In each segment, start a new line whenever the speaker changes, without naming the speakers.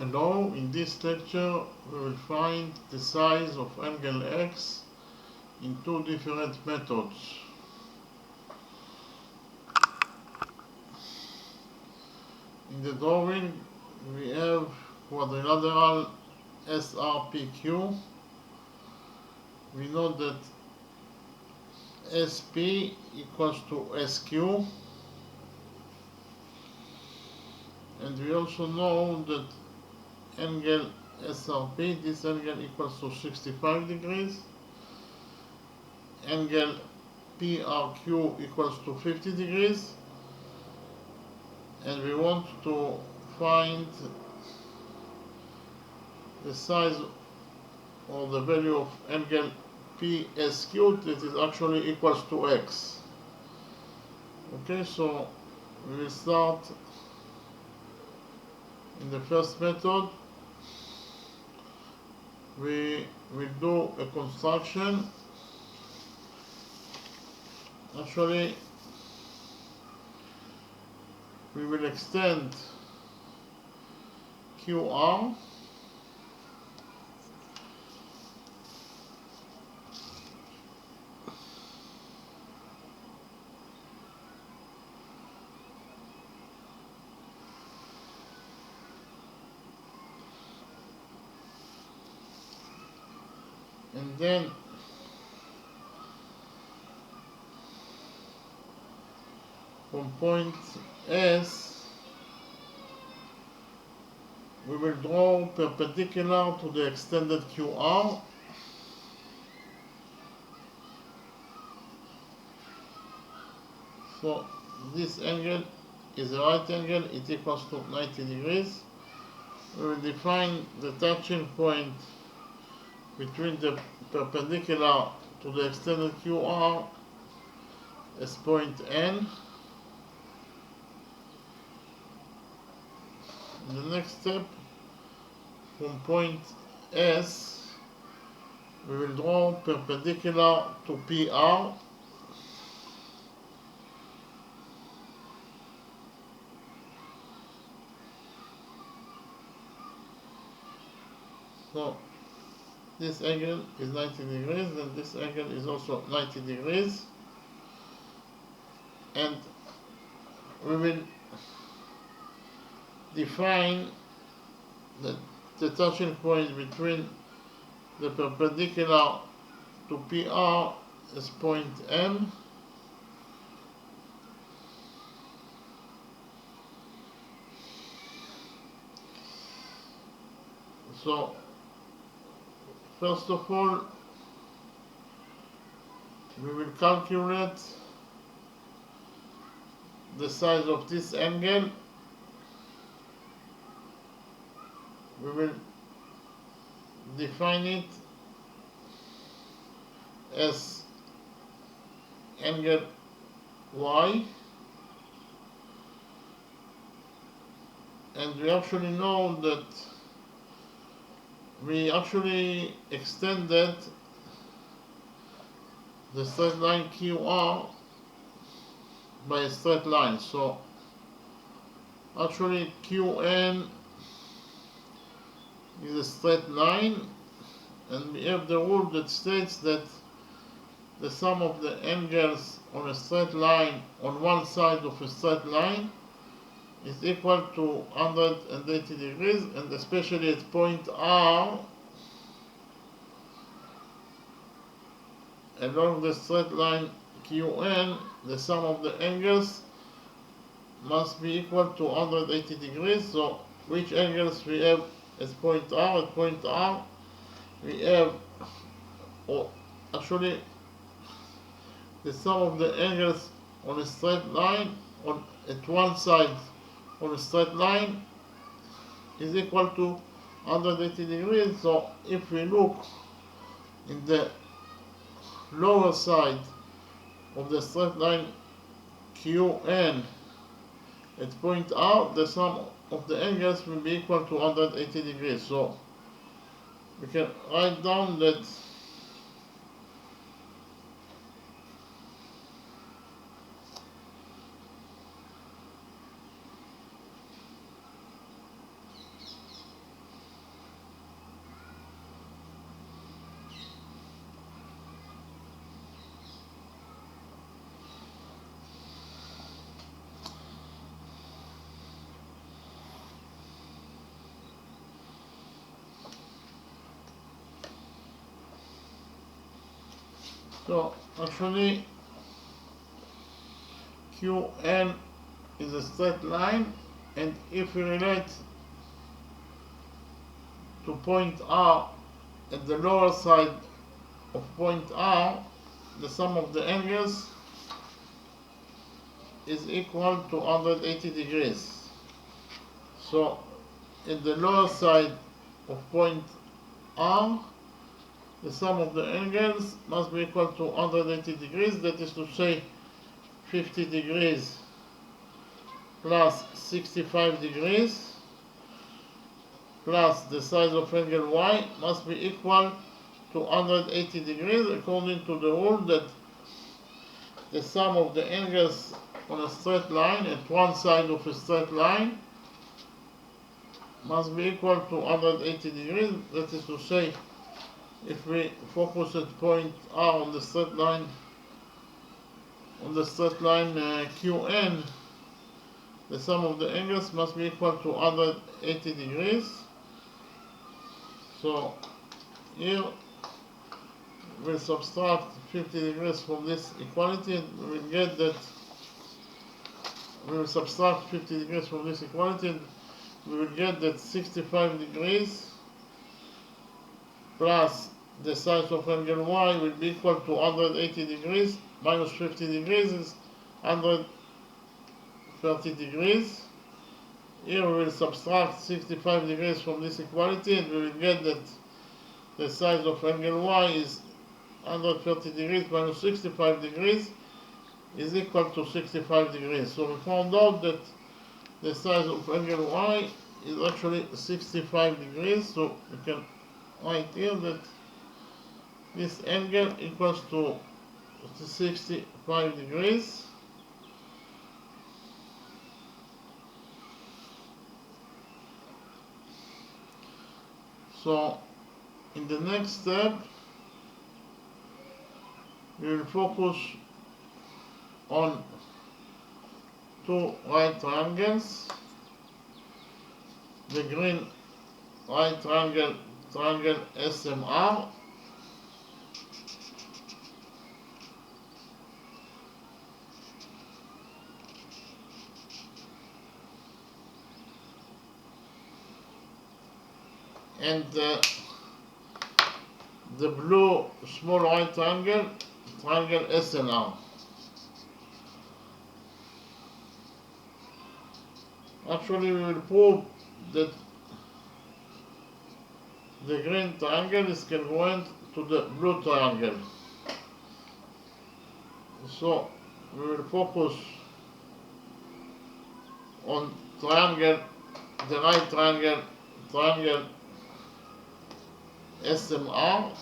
Hello, in this lecture we will find the size of angle x in two different methods. In the drawing we have quadrilateral SRPQ. We know that SP equals to SQ, and we also know that angle SRP, this angle equals to 65 degrees, angle PRQ equals to 50 degrees, and we want to find the size or the value of angle PSQ that is actually equals to x. Okay, so we will start in the first method. We will do a construction. Actually, we will extend QR and then from point S we will draw perpendicular to the extended QR. So this angle is a right angle, it equals to 90 degrees. We will define the touching point between the perpendicular to the extended QR as point N. In the next step, from point S, we will draw perpendicular to PR. So this angle is 90 degrees and this angle is also 90 degrees, and we will define the touching point between the perpendicular to PR as point M. So first of all, we will calculate the size of this angle. We will define it as angle Y, and we actually know that we actually extended the straight line QR by a straight line. So actually QN is a straight line, and we have the rule that states that the sum of the angles on a straight line on one side of a straight line is equal to 180 degrees, and especially at point R along the straight line QN, the sum of the angles must be equal to 180 degrees. So which angles we have at point R? At point R we have, or actually the sum of the angles on a straight line at one side on a straight line is equal to 180 degrees. So if we look in the lower side of the straight line QN at point R, the sum of the angles will be equal to 180 degrees. So we can write down that So actually QN is a straight line, and if we relate to point R at the lower side of point R, the sum of the angles is equal to 180 degrees. So in the lower side of point R, the sum of the angles must be equal to 180 degrees, that is to say 50 degrees plus 65 degrees plus the size of angle Y must be equal to 180 degrees, according to the rule that the sum of the angles on a straight line at one side of a straight line must be equal to 180 degrees. That is to say, if we focus at point R on the straight line, QN, the sum of the angles must be equal to 180 degrees. So here we'll subtract 50 degrees from this equality, and we will get that we will subtract 50 degrees from this equality, and we will get that 65 degrees plus the size of angle Y will be equal to 180 degrees minus 50 degrees is 130 degrees. Here we will subtract 65 degrees from this equality, and we will get that the size of angle Y is 130 degrees minus 65 degrees is equal to 65 degrees. So we found out that the size of angle Y is actually 65 degrees. So we can write here that this angle equals to 65 degrees. So in the next step, we will focus on two right triangles. The green right triangle, triangle SMR, and the blue small right triangle, triangle SNR. Actually, we will prove that the green triangle is congruent to the blue triangle. So we will focus on triangle, the right triangle, triangle SMR.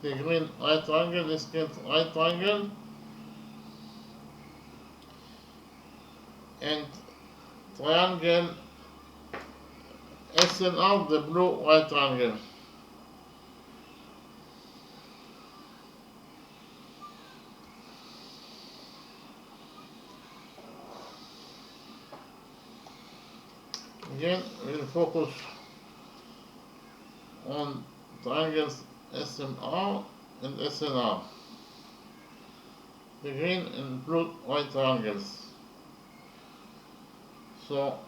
The green right triangle is called right triangle, and triangle SNR, the blue right triangle. Again, we will focus on triangles SMR and SNR, the green and blue white triangles. So,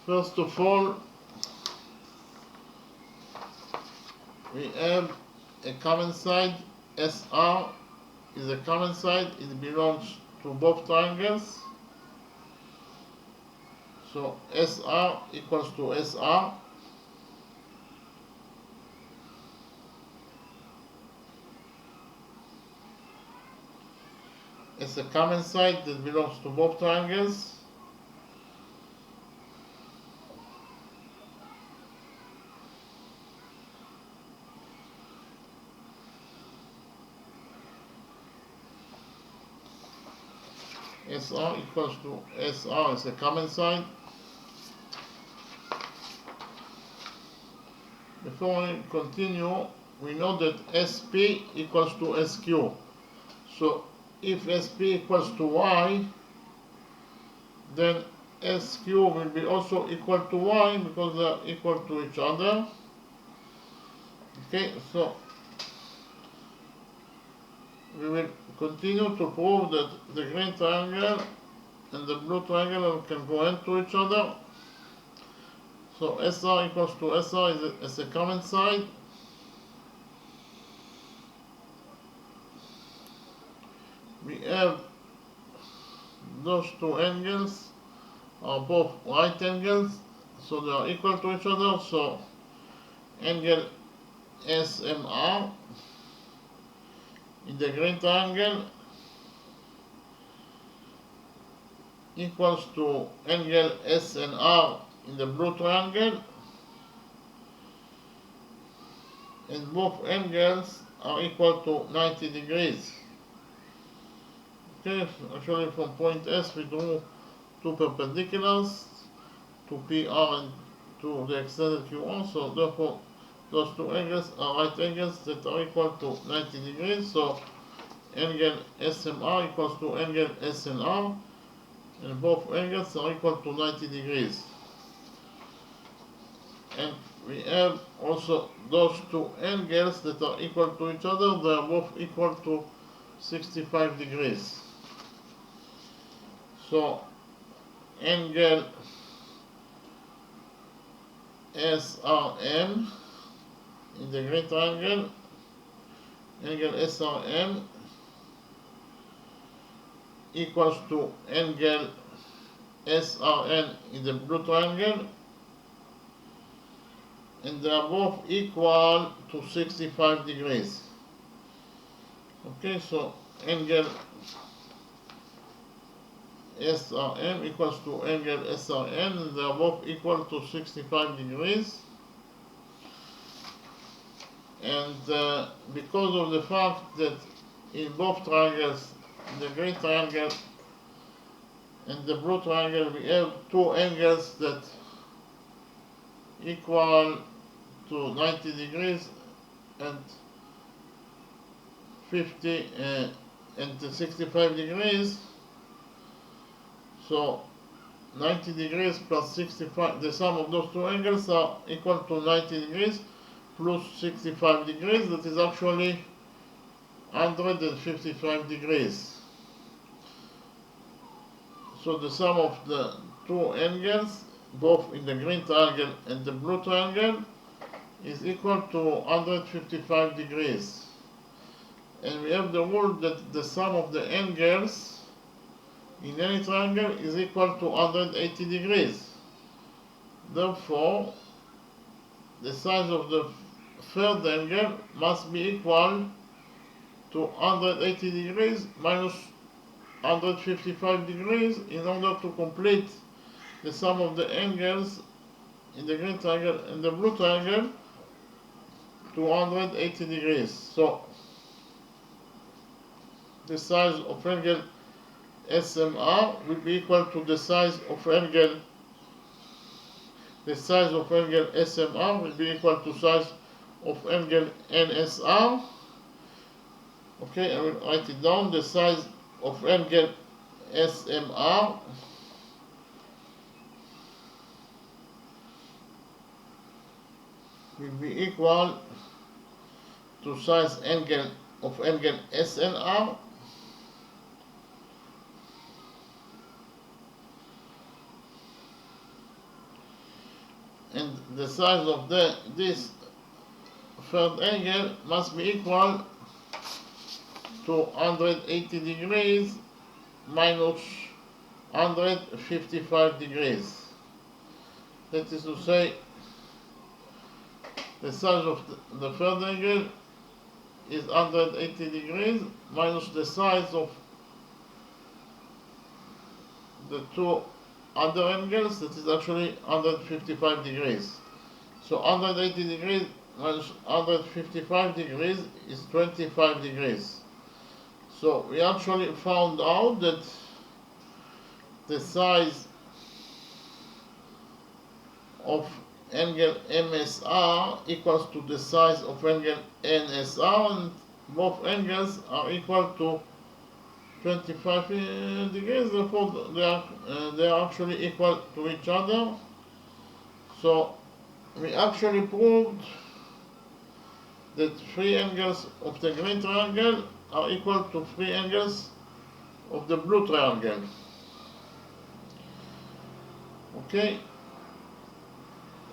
first of all, we have a common side. SR is a common side, it belongs to both triangles. So SR equals to SR. It's a common side that belongs to both triangles. SR equals to SR is a common side. Before we continue, we know that SP equals to SQ. So if SP equals to Y, then SQ will be also equal to Y because they are equal to each other. Okay, so we will continue to prove that the green triangle and the blue triangle can go into each other. So SR equals to SR is a common side. We have those two angles are both right angles, so they are equal to each other. So angle SMR in the green triangle equals to angle SNR in the blue triangle, and both angles are equal to 90 degrees. Okay, actually from point S we drew two perpendiculars to PR and to the extended QR, so therefore those two angles are right angles that are equal to 90 degrees. So angle SMR equals to angle SNR, and both angles are equal to 90 degrees. And we have also those two angles that are equal to each other, they are both equal to 65 degrees. So angle SRM in the green triangle, angle SRM equals to angle SRN in the blue triangle, and they are both equal to 65 degrees. Okay, so angle SRM equals to angle SRN, and they are both equal to 65 degrees. And because of the fact that in both triangles, the green triangle and the blue triangle, we have two angles that equal to 90 degrees and 50 and 65 degrees. So 90 degrees plus 65, the sum of those two angles are equal to 90 degrees plus 65 degrees, that is actually 155 degrees. So the sum of the two angles, both in the green triangle and the blue triangle, is equal to 155 degrees. And we have the rule that the sum of the angles in any triangle is equal to 180 degrees. Therefore, the size of the third angle must be equal to 180 degrees minus 155 degrees in order to complete the sum of the angles in the green triangle and the blue triangle to 180 degrees. So the size of angle SMR will be equal to the size of angle SMR will be equal to size of angle NSR. Okay, I will write it down. The size of angle SMR will be equal to size angle of angle SNR and the size of this third angle must be equal to 180 degrees minus 155 degrees. That is to say, the size of the third angle is 180 degrees minus the size of the two other angles, that is actually 155 degrees. So 180 degrees minus 155 degrees is 25 degrees. So we actually found out that the size of angle MSR equals to the size of angle NSR, and both angles are equal to 25 degrees, therefore they are actually equal to each other. So we actually proved that three angles of the green triangle are equal to three angles of the blue triangle. Okay,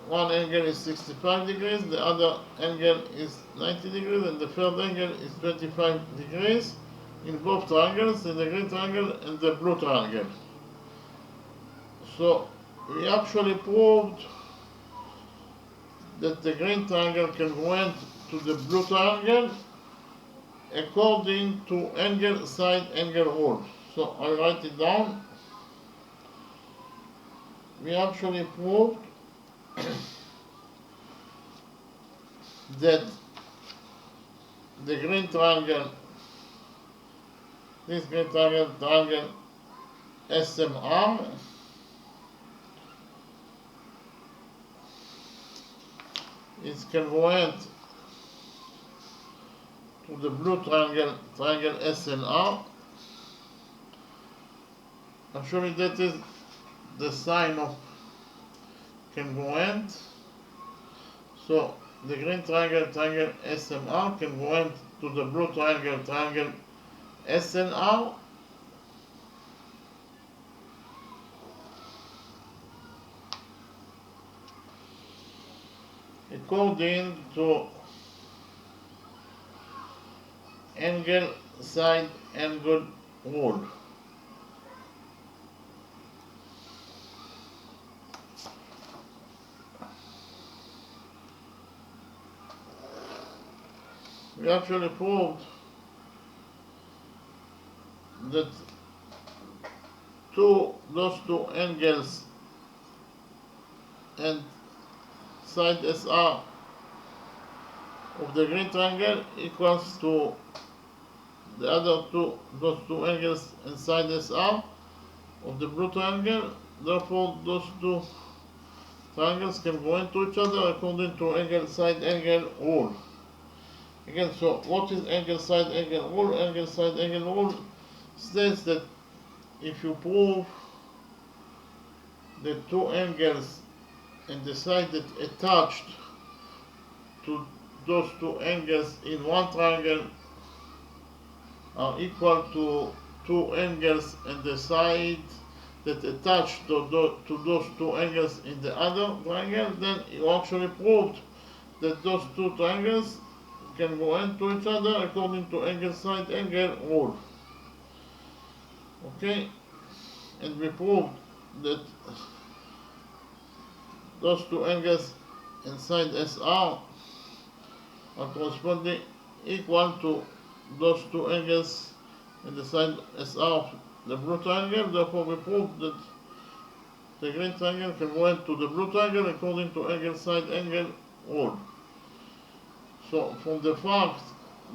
one angle is 65 degrees, the other angle is 90 degrees, and the third angle is 25 degrees in both triangles, in the green triangle and the blue triangle. So we actually proved that the green triangle congruent to the blue triangle according to angle side angle rule. So I write it down. We actually proved that the green triangle, this green triangle, triangle SMR, is congruent to the blue triangle, triangle SNR. Actually, that is the sign of congruent. So the green triangle, triangle SMR, congruent to the blue triangle, triangle SNR. According to angle side angle rule. We actually proved that those two angles and side SR of the green triangle equals to the other those two angles and side SR of the blue triangle. Therefore, those two triangles can go into each other according to angle side angle rule. Again, so what is angle side angle rule? Angle side angle rule states that if you prove the two angles and the side that attached to those two angles in one triangle are equal to two angles and the side that attached to those two angles in the other triangle, then you actually proved that those two triangles can go into each other according to angle side angle rule. Okay, and we proved that those two angles inside SR are corresponding equal to those two angles in the side SR of the blue triangle. Therefore, we proved that the green triangle can go into the blue triangle according to angle side angle rule. So, from the fact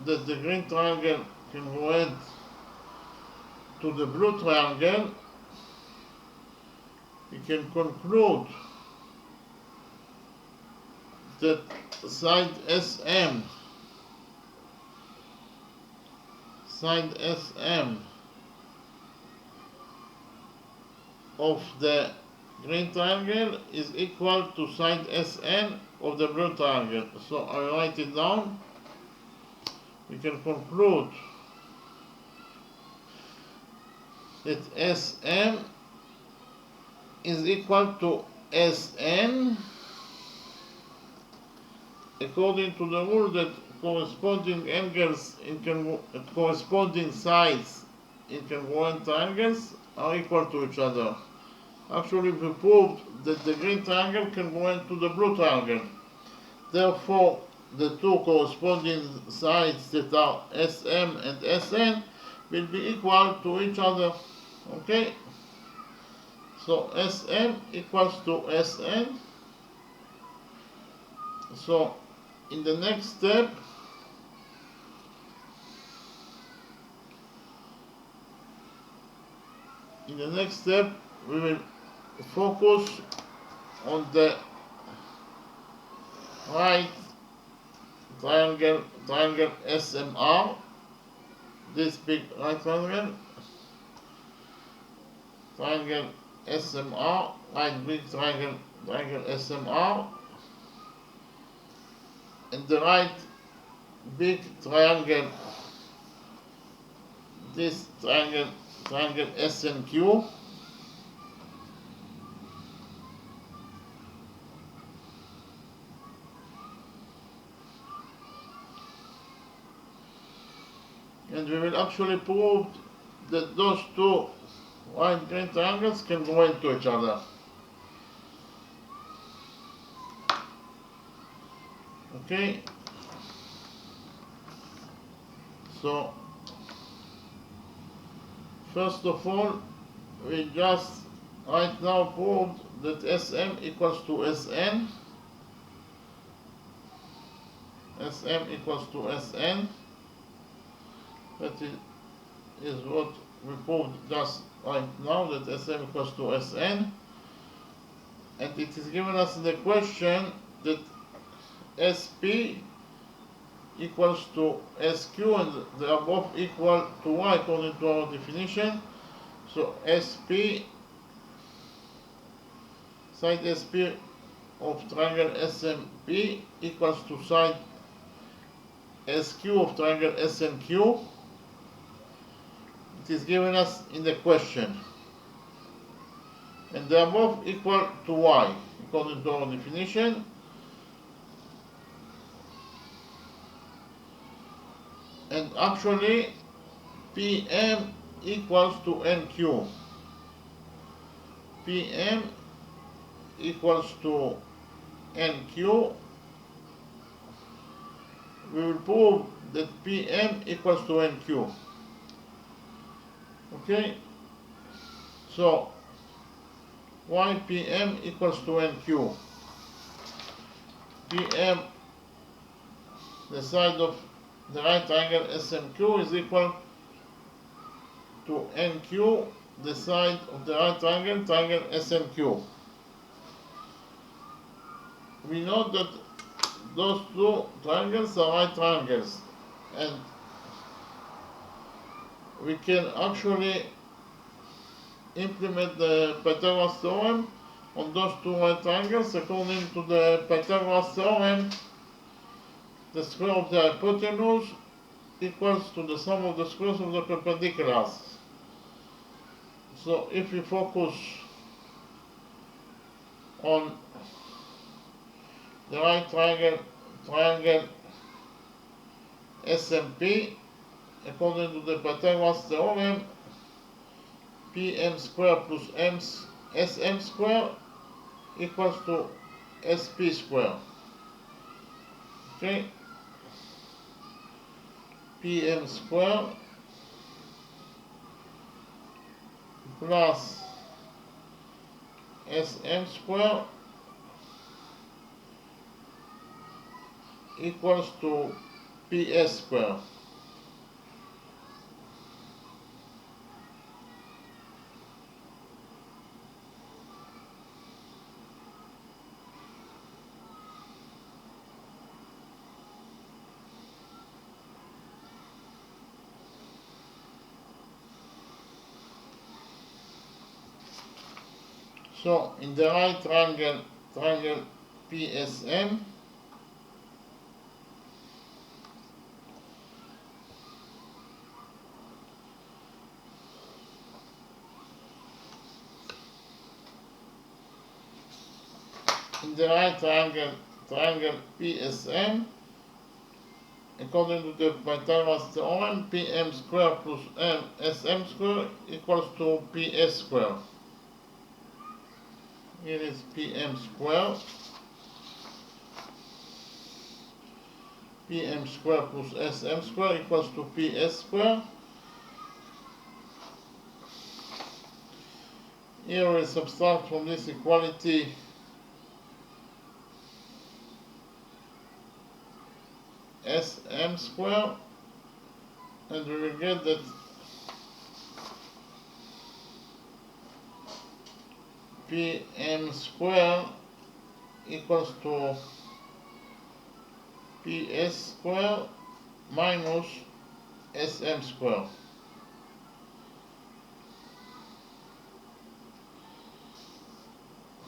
that the green triangle can go into the blue triangle, we can conclude that side SM of the green triangle is equal to side SN of the blue triangle. So I write it down. We can conclude that SM is equal to SN according to the rule that corresponding angles in corresponding sides in congruent triangles are equal to each other. Actually, we proved that the green triangle can go into the blue triangle. Therefore, the two corresponding sides that are SM and SN will be equal to each other. Okay? So SM equals to SN. So in the next step, we will focus on the right triangle SMR, this big right triangle, triangle SMR, right big triangle SMR, and the right big triangle, this triangle SNQ, and we will actually prove that those two right green triangles can go into each other. Okay, so first of all, we just right now proved that SM equals to SN. SM equals to SN. That is what we proved just right now, that SM equals to SN. And it is given us in the question that SP equals to SQ, and they are both equal to Y according to our definition. So SP, side SP of triangle SMP equals to side SQ of triangle SNQ. It is given us in the question. And they are both equal to Y according to our definition. And actually, PM equals to NQ. PM equals to NQ. We will prove that PM equals to NQ. Okay? So, why PM equals to NQ? PM, the side of the right triangle SMQ, is equal to NQ, the side of the right triangle SNQ. We know that those two triangles are right triangles, and we can actually implement the Pythagoras theorem on those two right triangles. According to the Pythagoras theorem, the square of the hypotenuse equals to the sum of the squares of the perpendiculars. So if we focus on the right triangle SMP, according to the Pythagoras theorem, PM square plus SM square equals to SP square. Okay? PM square plus SM square equals to PS square. So in the right triangle PSM, in the right triangle PSM, according to the Pythagoras theorem, PM square plus SM square equals to PS square. Here is PM square. PM square plus SM square equals to PS square. Here we subtract from this equality SM square, and we will get that PM square equals to PS square minus SM square.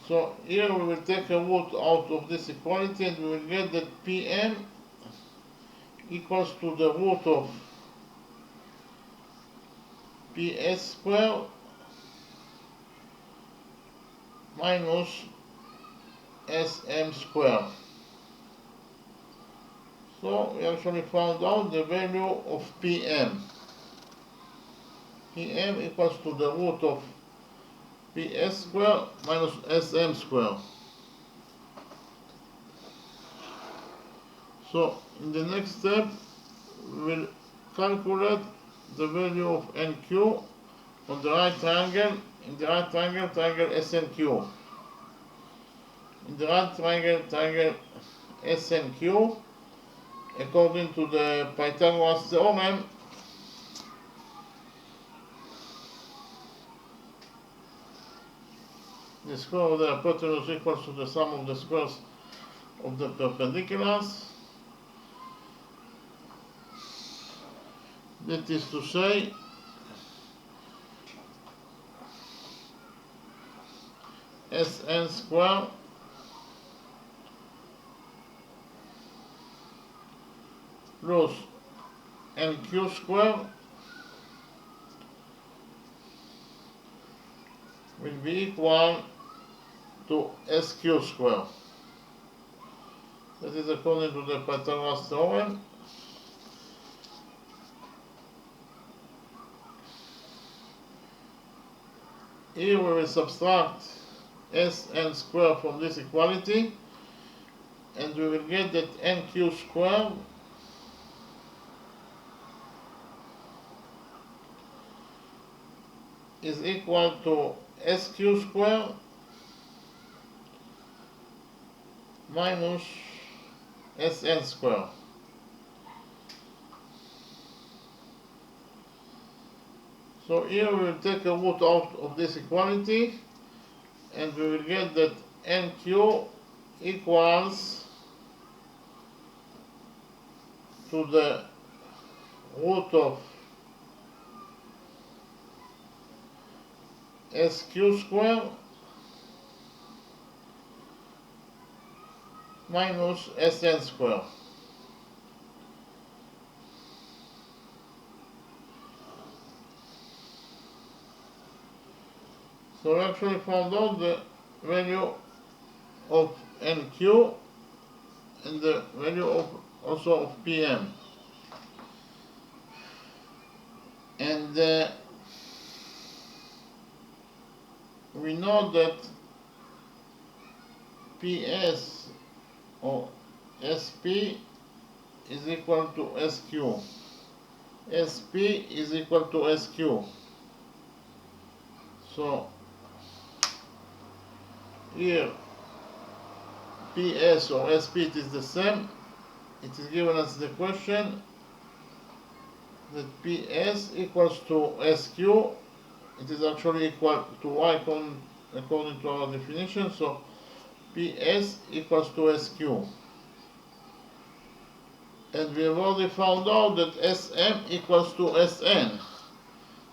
So here we will take a root out of this equality and we will get that PM equals to the root of PS square minus SM square. So we actually found out the value of PM. PM equals to the root of PS square minus SM square. So in the next step we will calculate the value of NQ on the right triangle, in the right triangle, triangle SNQ. In the right triangle, triangle SNQ, according to the Pythagoras theorem, the square of the hypotenuse equals to the sum of the squares of the perpendiculars. That is to say, Sn square plus NQ square will be equal to SQ square. That is according to the Pythagoras theorem. Here we will subtract Sn square from this equality and we will get that NQ square is equal to SQ square minus Sn square. So here we will take a root out of this equality and we will get that NQ equals to the root of SQ square minus Sn square. So we actually found out the value of NQ and the value of also of PM. And we know that PS or SP is equal to SQ. SP is equal to SQ. So here PS or SP it is the same. It is given as the question that PS equals to SQ. It is actually equal to Y according to our definition. So PS equals to SQ. And we have already found out that SM equals to SN.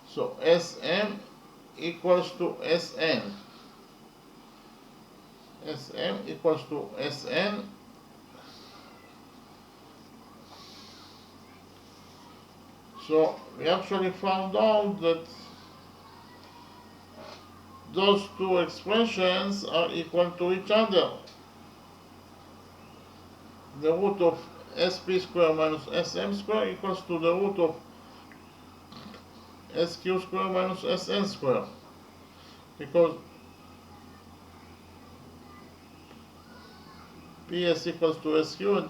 So SM equals to Sn. Sm equals to Sn. So we actually found out that those two expressions are equal to each other. The root of SP square minus SM square equals to the root of SQ square minus Sn square, because PS equals to SQ and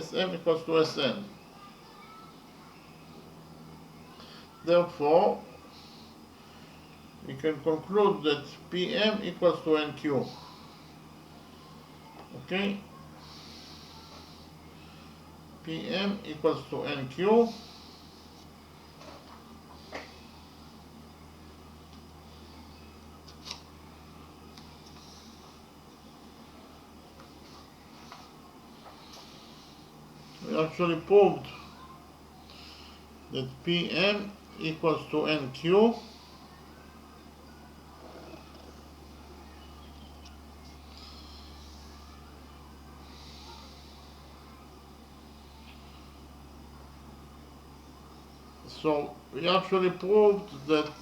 Sm equals to Sn. Therefore, we can conclude that PM equals to NQ. Okay? PM equals to NQ. We actually proved that PM equals to NQ. So we actually proved that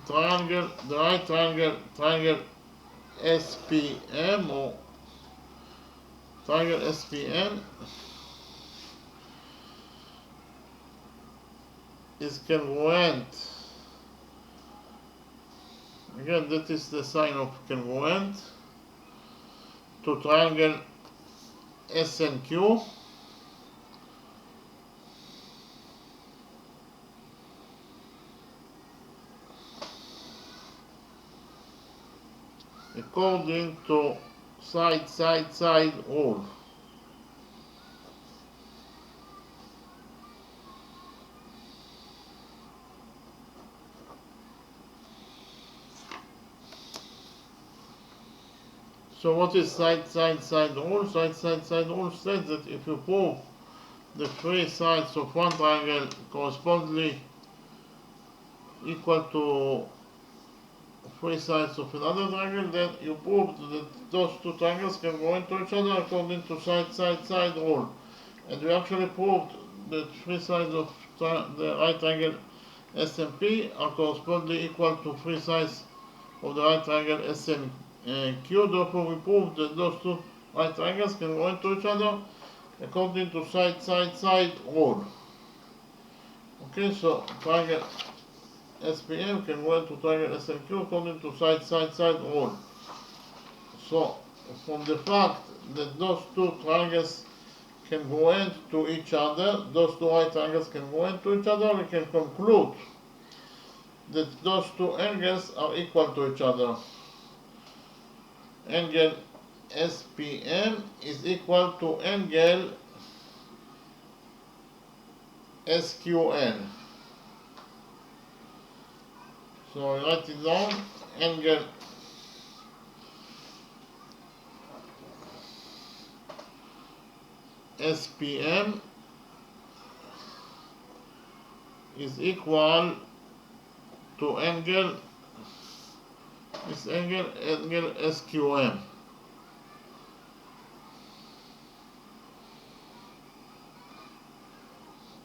triangle, the right triangle SPM or triangle SPM is congruent. Again, that is the sign of congruent to triangle SNQ. According to side rule. So what is side rule? Side rule says that if you prove the three sides of one triangle correspondingly equal to three sides of another triangle, then you proved that those two triangles can go into each other according to side rule. And we actually proved that three sides of the right triangle SMP are correspondingly equal to three sides of the right triangle SNQ. Therefore, we proved that those two right triangles can go into each other according to side rule. Okay, so triangle SPM can go into triangle SNQ according to side rule. So, from the fact that those two triangles can go into each other, those two right triangles can go into each other, we can conclude that those two angles are equal to each other. Angle SPM is equal to angle SQN. So I write it down, angle SPM is equal to angle SQM.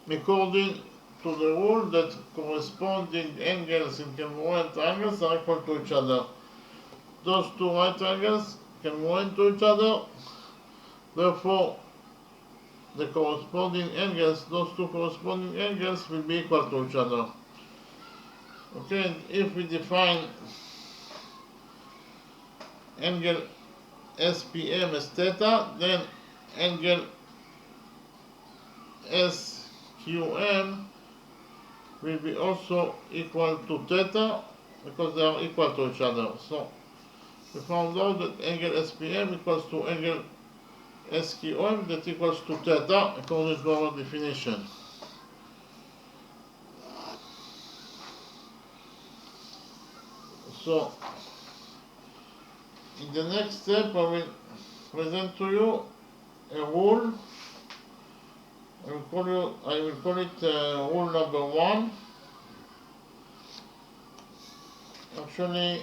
According to the rule that corresponding angles in congruent triangles are equal to each other. Those two right triangles can go into each other, therefore the corresponding angles, those two corresponding angles will be equal to each other. Okay, and if we define angle SPM as theta, then angle SQM will be also equal to theta because they are equal to each other. So we found out that angle SPM equals to angle SQM that equals to theta according to our definition. So in the next step I will present to you a rule. I will call it rule number 1. Actually,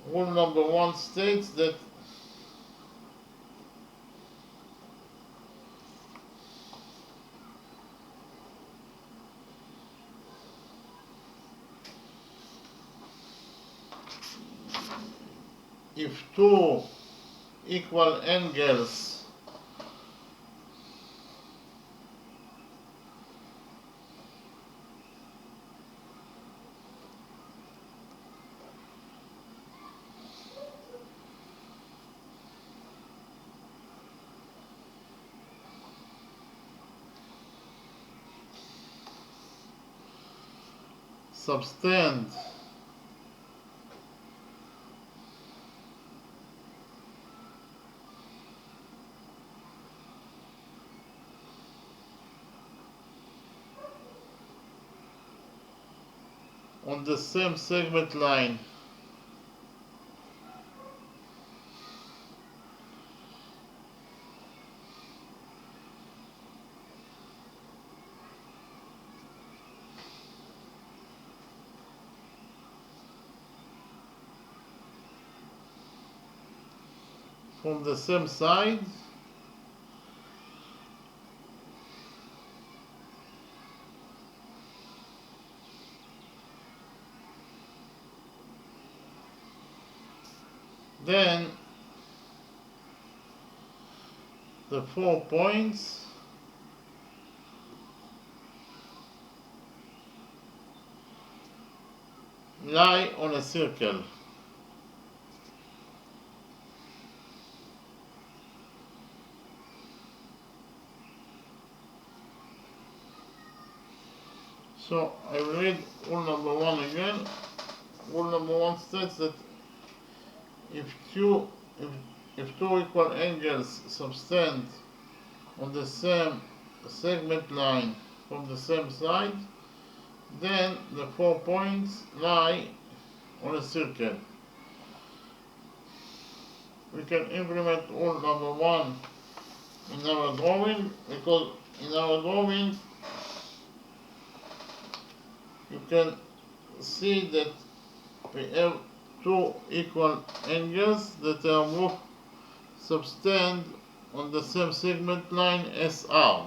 rule number 1 states that if two equal angles subtend on the same segment line from the same side, then the 4 points lie on a circle. So I will read rule number 1 again. Rule number 1 states that if two equal angles subtend on the same segment line from the same side, then the 4 points lie on a circle. We can implement rule number 1 in our drawing, because in our drawing you can see that we have two equal angles that are both subtend on the same segment line SR.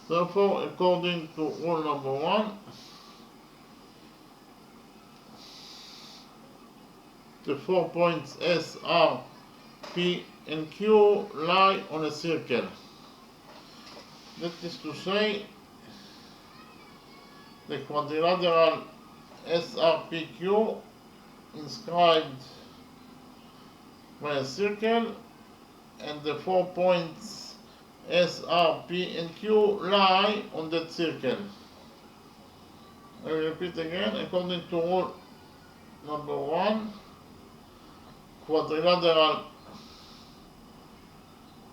Therefore, according to rule number 1, the 4 points S, R, P and Q lie on a circle. That is to say, the quadrilateral SRPQ inscribed by a circle, and the 4 points S, R, P and Q lie on that circle. I will repeat again. According to rule number 1, quadrilateral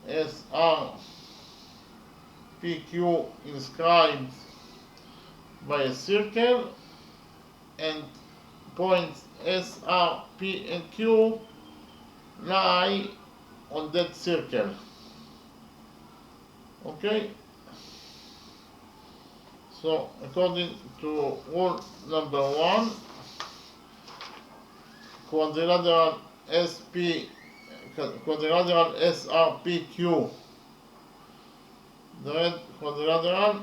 SRPQ inscribed by a circle, and points S, R, P and Q lie on that circle. Okay? So according to rule number 1, quadrilateral SRPQ, the red quadrilateral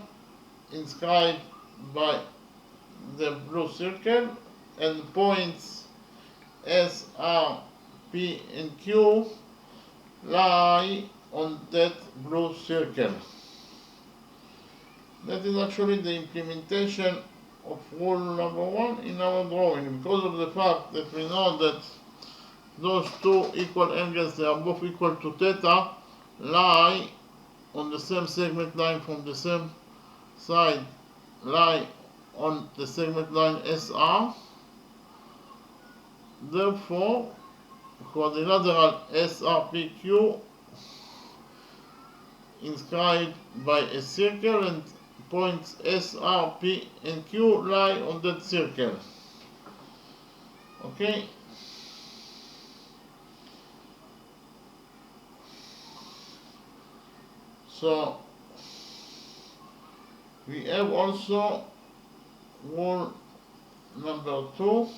inscribed by the blue circle, and points S, R, P and Q lie on that blue circle. That is actually the implementation of rule number 1 in our drawing, because of the fact that we know that those two equal angles, they are both equal to theta, lie on the same segment line from the same side, lie on the segment line SR. Therefore, quadrilateral SRPQ inscribed by a circle, and points S, R, P and Q lie on that circle. Okay? So we have also rule number 2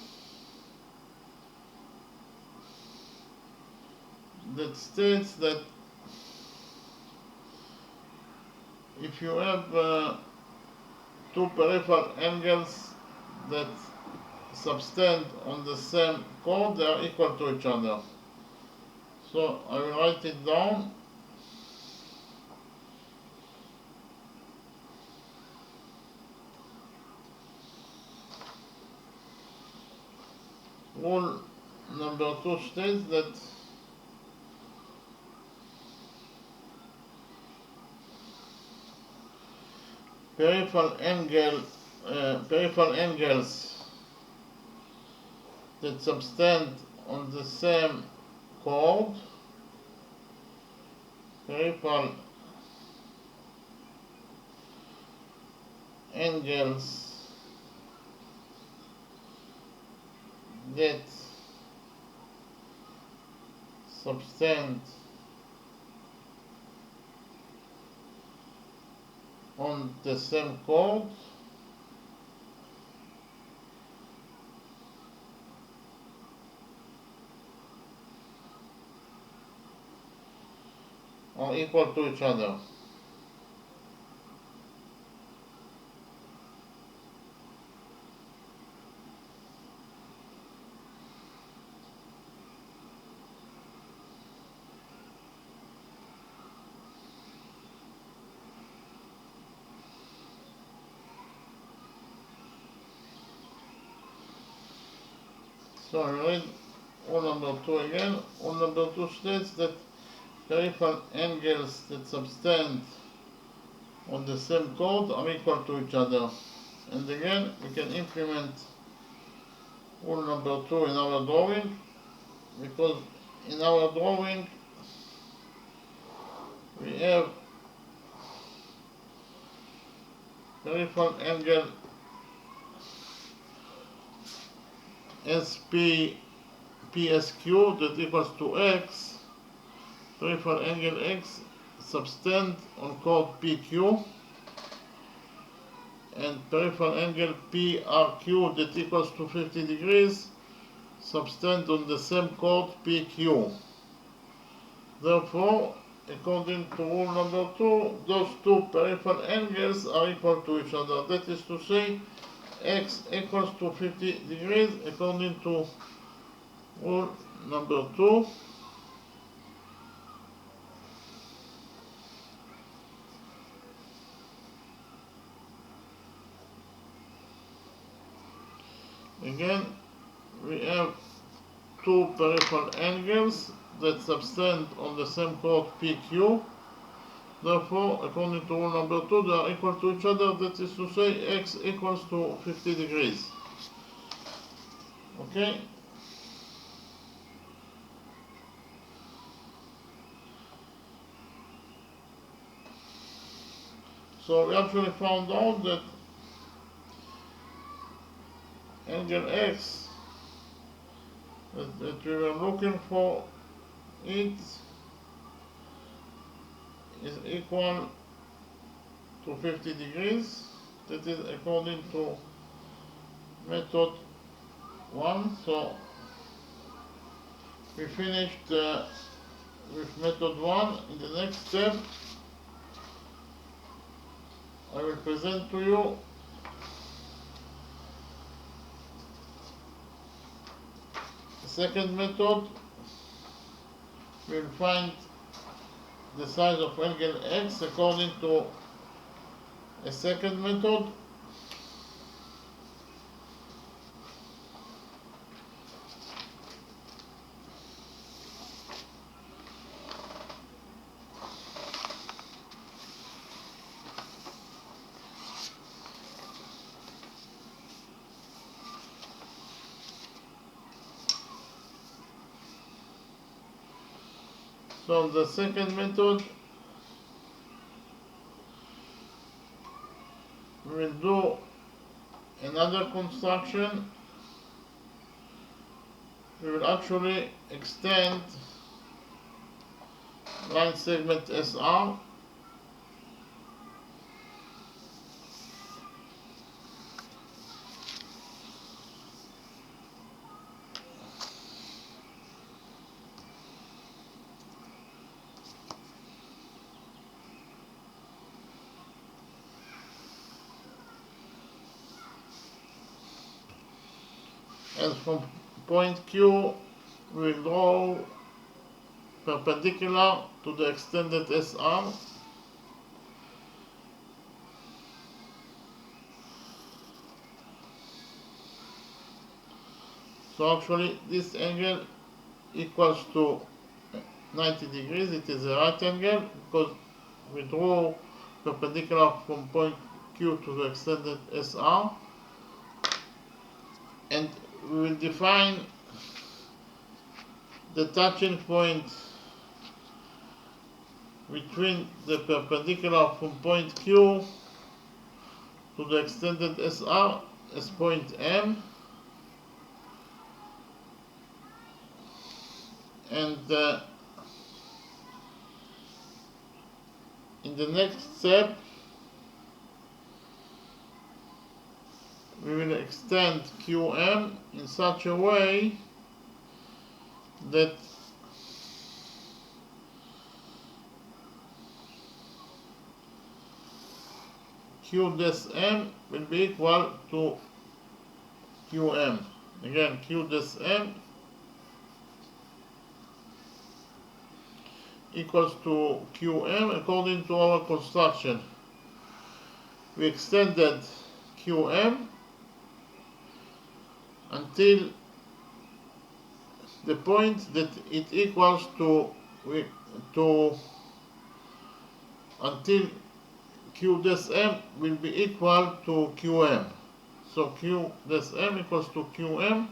that states that if you have two peripheral angles that subtend on the same chord, they are equal to each other. So I will write it down. Rule number 2 states that peripheral angles that subtend on the same chord, peripheral angles that subtend on the same chord are equal to each other. So I read rule number 2 again. Rule number 2 states that peripheral angles that subtend on the same chord are equal to each other. And again, we can implement rule number 2 in our drawing, because in our drawing we have peripheral angle PSQ that equals to X, peripheral angle X subtend on chord PQ, and peripheral angle PRQ that equals to 50 degrees subtend on the same chord PQ. Therefore, according to rule number 2, those two peripheral angles are equal to each other. That is to say, X equals to 50 degrees according to rule number 2. Again, we have two peripheral angles that subtend on the same chord PQ. Therefore, according to rule number 2, they are equal to each other. That is to say, X equals to 50 degrees. Okay? So we actually found out that angle X that we were looking for, it is equal to 50 degrees. That is according to method 1. So we finished with method 1. In the next step, I will present to you the second method. We will find the size of angle X according to a second method. So the second method, we will do another construction. We will actually extend line segment SR and from point Q we will draw perpendicular to the extended SR. So actually this angle equals to 90 degrees. It is a right angle because we draw perpendicular from point Q to the extended SR, and we will define the touching point between the perpendicular from point Q to the extended SR as point M, and in the next step we will extend QM in such a way that Q dash M will be equal to QM. Again, Q dash M equals to QM according to our construction. We extended QM until the point that it equals to until Q dash M will be equal to QM. So Q dash M equals to QM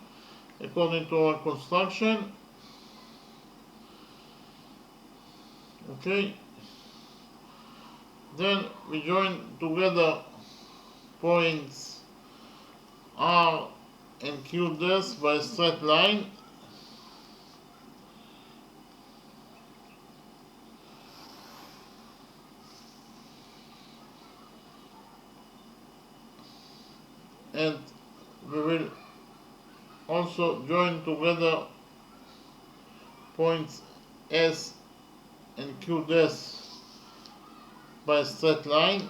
according to our construction. Okay. Then we join together points R and Q dash by a straight line. And we will also join together points S and Q dash by a straight line.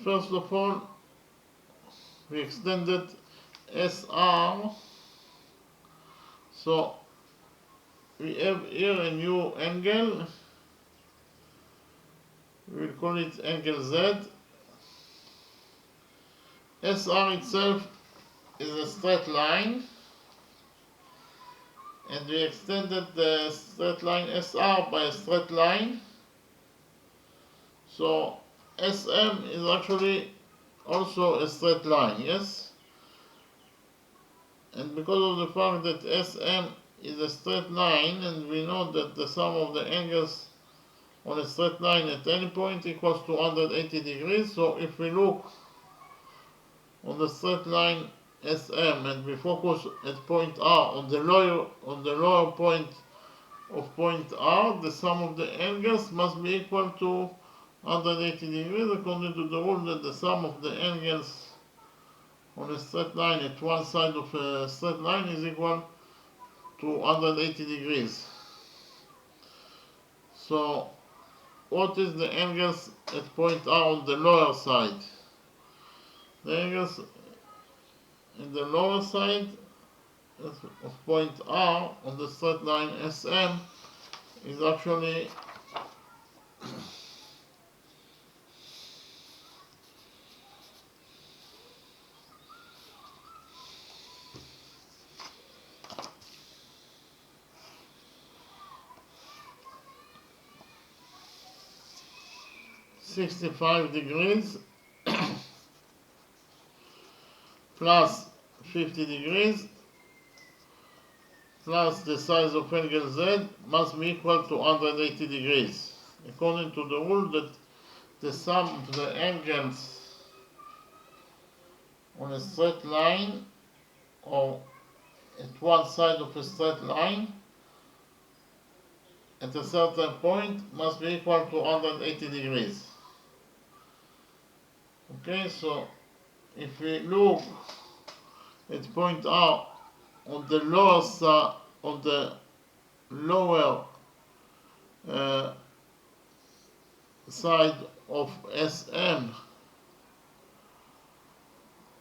First of all, we extended SR, so we have here a new angle. We will call it angle Z. SR itself is a straight line, and we extended the straight line SR by a straight line. So SM is actually also a straight line, yes? And because of the fact that SM is a straight line, and we know that the sum of the angles on a straight line at any point equals to 180 degrees, so if we look on the straight line SM and we focus at point R on the lower point of point R, the sum of the angles must be equal to 180 degrees according to the rule that the sum of the angles on a straight line at one side of a straight line is equal to 180 degrees. So what is the angles at point R on the lower side? The angles in the lower side of point R on the straight line SM is actually 65 degrees plus 50 degrees plus the size of angle Z must be equal to 180 degrees, according to the rule that the sum of the angles on a straight line or at one side of a straight line at a certain point must be equal to 180 degrees. Okay, so if we look at point R on the lower side, on the lower side of SM,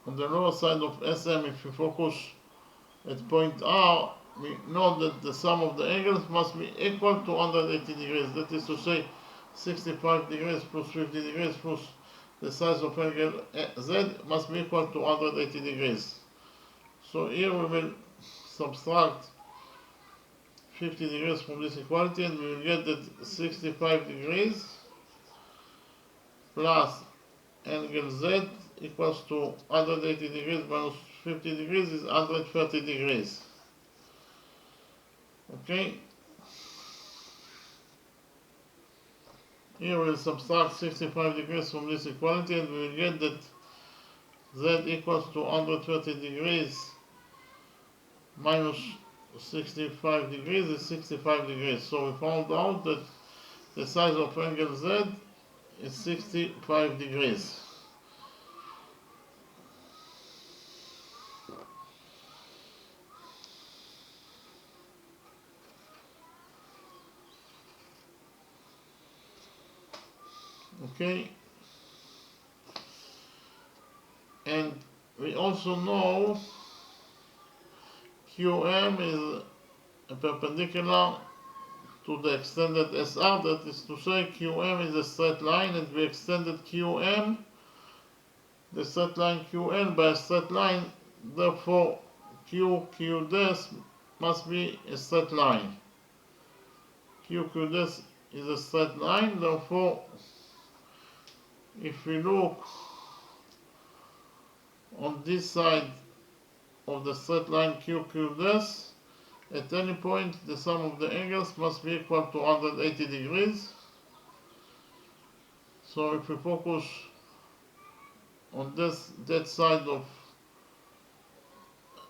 on the lower side of SM, if we focus at point R, we know that the sum of the angles must be equal to 180 degrees. That is to say, 65 degrees plus 50 degrees plus the size of angle Z must be equal to 180 degrees. So here we will subtract 50 degrees from this equality, and we will get that 65 degrees plus angle Z equals to 180 degrees minus 50 degrees is 130 degrees. Okay? Here we will subtract 65 degrees from this equality, and we will get that Z equals to 130 degrees minus 65 degrees is 65 degrees. So we found out that the size of angle Z is 65 degrees. Okay, and we also know, QM is perpendicular to the extended SR, that is to say QM is a straight line, and we extended QM, the straight line QN, by a straight line, therefore QQ dash must be a straight line. QQ dash is a straight line, therefore if we look on this side of the straight line QQ dash, at any point the sum of the angles must be equal to 180 degrees. So if we focus on that side of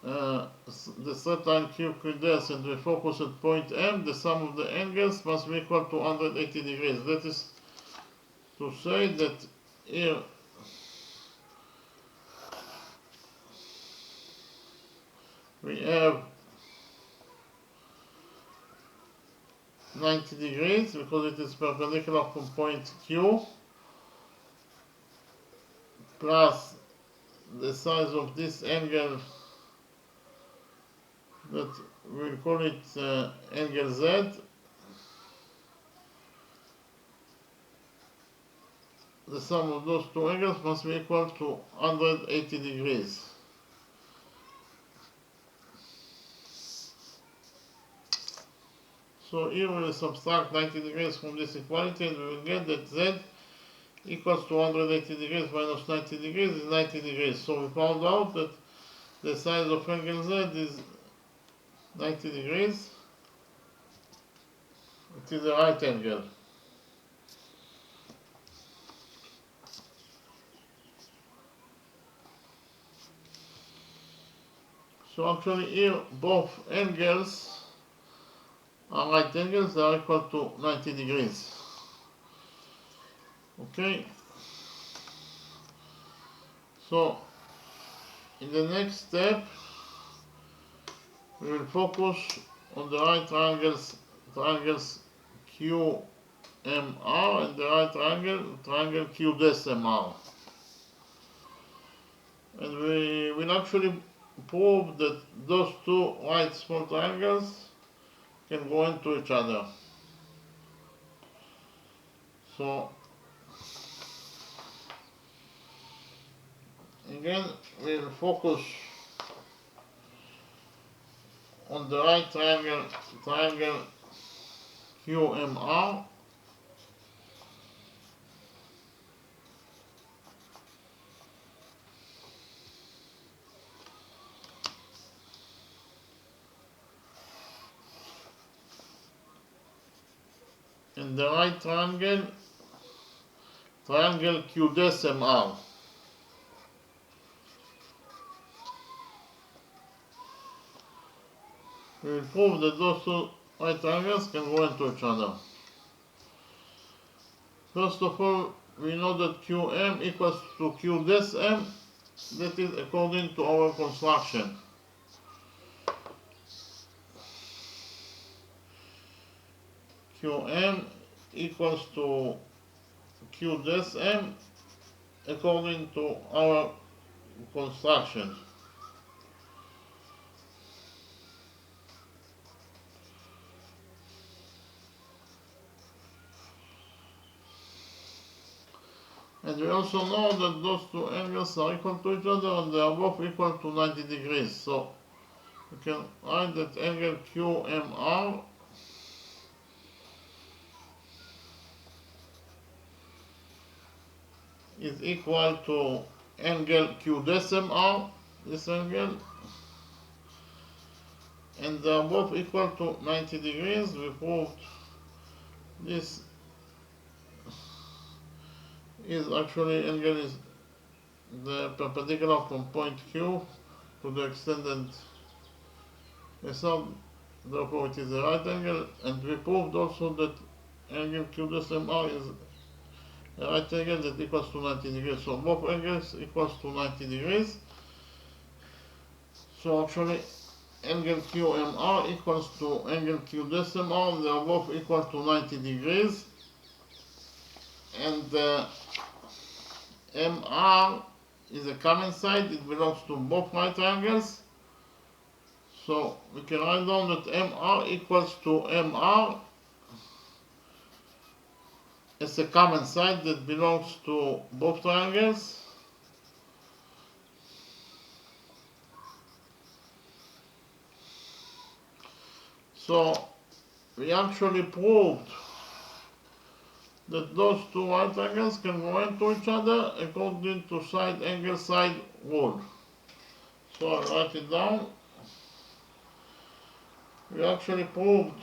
the straight line QQ dash and we focus at point M, the sum of the angles must be equal to 180 degrees. That is to say that here we have 90 degrees because it is perpendicular from point Q, plus the size of this angle, that we'll call it angle Z. The sum of those two angles must be equal to 180 degrees. So here we will subtract 90 degrees from this equality and we will get that Z equals to 180 degrees minus 90 degrees is 90 degrees. So we found out that the size of angle Z is 90 degrees. It is a right angle. So actually here both angles are right angles, they are equal to 90 degrees. Okay, so in the next step we will focus on the right triangles QMR and the right triangle Q dash MR, and we will actually prove that those two right small triangles can go into each other. So again we will focus on the right triangle QMR, and the right triangle Q dash MR. We will prove that those two right triangles can go into each other. First of all, we know that QM equals to Q dash M, that is according to our construction. QM equals to Q dash M according to our construction. And we also know that those two angles are equal to each other and they are both equal to 90 degrees. So we can write that angle QMR is equal to angle Q dash MR, this angle, and they are both equal to 90 degrees. We proved this is actually angle is the perpendicular from point Q to the extended SR, therefore it is a right angle, and we proved also that angle Q dash MR is a right angle that equals to 90 degrees. So both angles equals to 90 degrees. So actually angle QMR equals to angle Q dash MR, they are both equal to 90 degrees, and MR is a common side, it belongs to both right triangles. So we can write down that MR equals to MR as a common side that belongs to both triangles. So we actually proved that those two right triangles can go into each other according to side angle side rule. So I'll write it down. We actually proved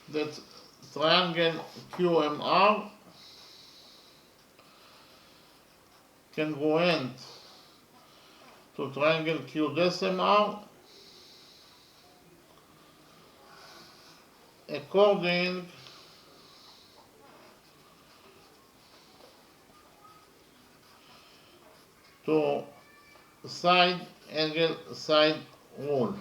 that triangle QMR can go into triangle QDesMR according to side angle side rule.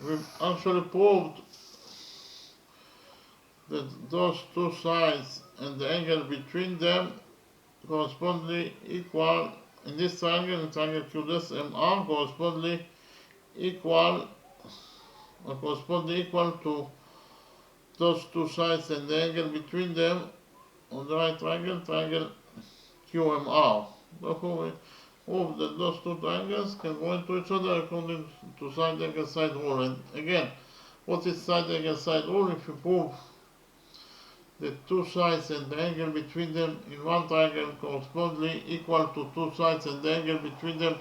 We've actually proved that those two sides and the angle between them correspondingly equal in this triangle, in triangle QDesMR, correspondingly equal to those two sides and the angle between them on the right triangle, triangle QMR. Therefore, we prove that those two triangles can go into each other according to side angle side rule. And again, what is side angle side rule? If you prove that two sides and the angle between them in one triangle correspondingly equal to two sides and the angle between them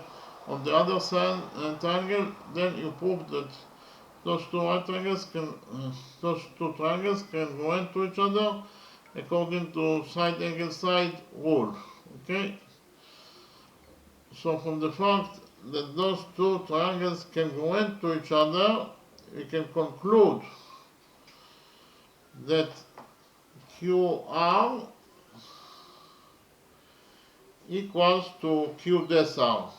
on the other side triangle, then you prove that those two right triangles those two triangles can go into each other according to side angle side rule. Okay? So from the fact that those two triangles can go into each other, we can conclude that QR equals to QDesR.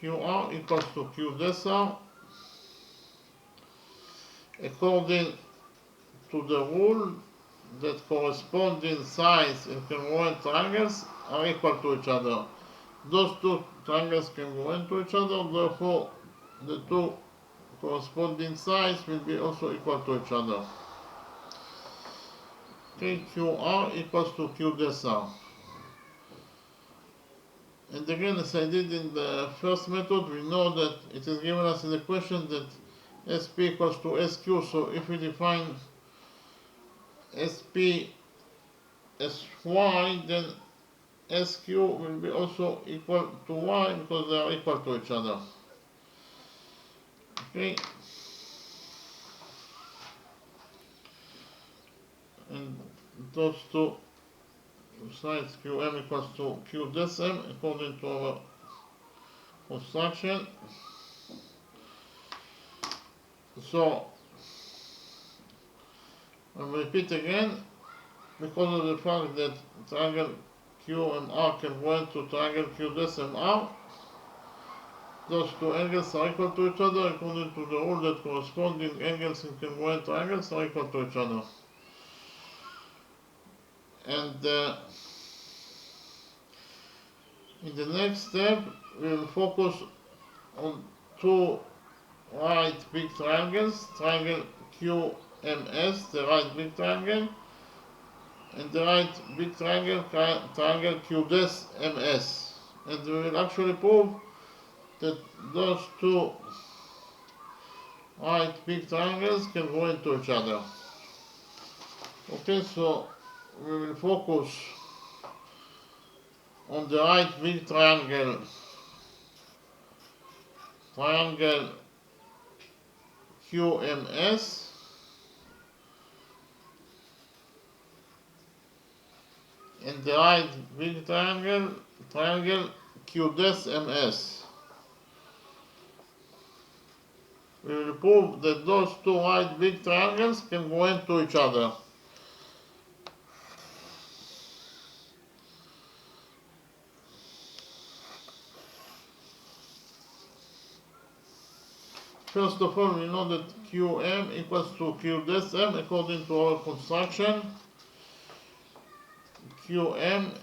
QR equals to QDesR according to the rule that corresponding sides in congruent triangles are equal to each other. Those two triangles can go into each other, therefore the two corresponding sides will be also equal to each other. Okay, QR equals to QDesR. And again, as I did in the first method, we know that it is given us in the question that SP equals to SQ, so if we define SP as Y, then SQ will be also equal to Y because they are equal to each other. Okay. And those two sides QM equals to QDesM according to our construction. So, I'll repeat again, because of the fact that triangle QMR can go into triangle QDesMR, those two angles are equal to each other according to the rule that corresponding angles in congruent triangles are equal to each other. And in the next step, we will focus on two right big triangles, triangle QMS, the right big triangle, and the right big triangle, triangle QDesMS. And we will actually prove that those two right big triangles can go into each other. Okay, so we will focus on the right big triangle, triangle QMS, and the right big triangle, triangle QDesMS. We will prove that those two right big triangles can go into each other. First of all, we know that QM equals to Q dash M according to our construction. QM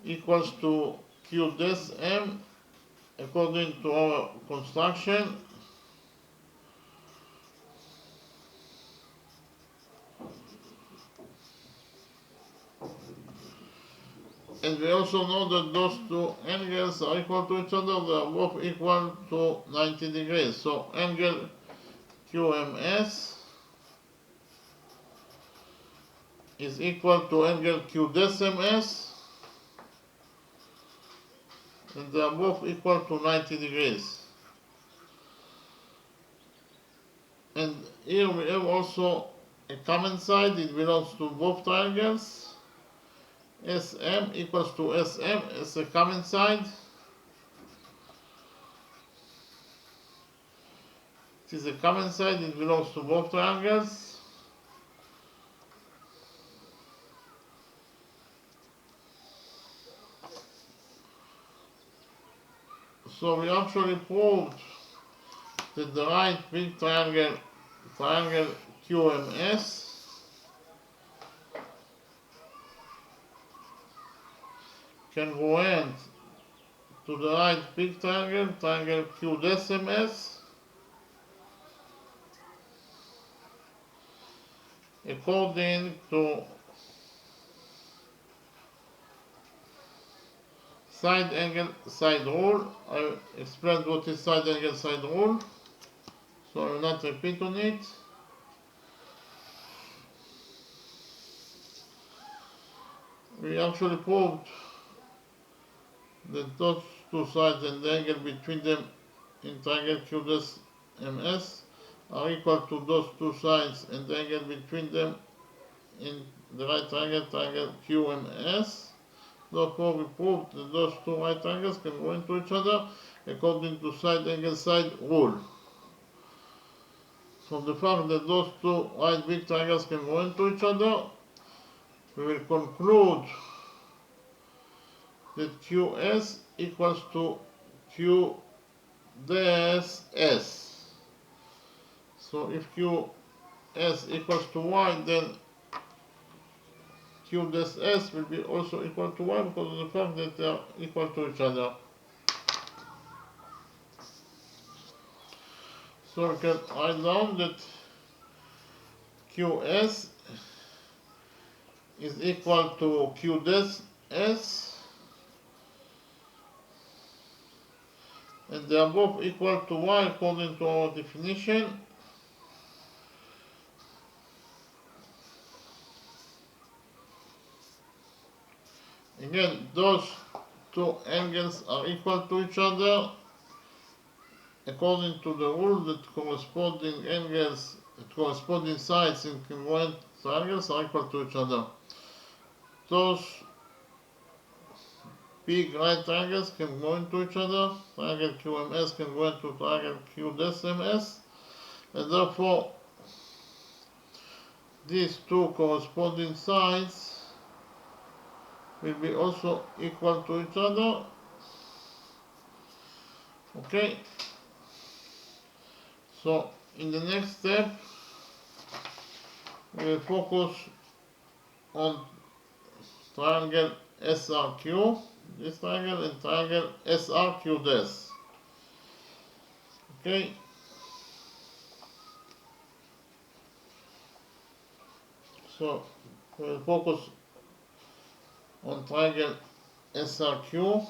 equals to Q dash M according to our construction. And we also know that those two angles are equal to each other, they are both equal to 90 degrees. So angle QMS is equal to angle Q dash MS, and they are both equal to 90 degrees. And here we have also a common side, it belongs to both triangles. SM equals to SM as a common side. It is a common side, it belongs to both triangles. So we actually proved that the right big triangle QMS congruent to the right big triangle Q dash MS, according to side angle side rule. I explained what is side angle side rule, so I will not repeat on it. We actually proved that those two sides and the angle between them in triangle Q dash MS are equal to those two sides and the angle between them in the right triangle QMS. Therefore, we proved that those two right triangles can go into each other according to side angle side rule. From the fact that those two right big triangles can go into each other, we will conclude that QS equals to Q dash S. So if QS equals to Y, then Q dash S will be also equal to Y because of the fact that they are equal to each other. So we can write down that QS is equal to Q dash S, and they are both equal to Y according to our definition. Again, those two angles are equal to each other according to the rule that corresponding sides in congruent triangles are equal to each other. Those big right triangles can go into each other. Triangle QMS can go into triangle Q dash MS, and therefore these two corresponding sides will be also equal to each other. Okay, so in the next step we will focus on triangle SRQ, this triangle, and triangle SRQ dash. Okay, so we will focus on triangle SRQ.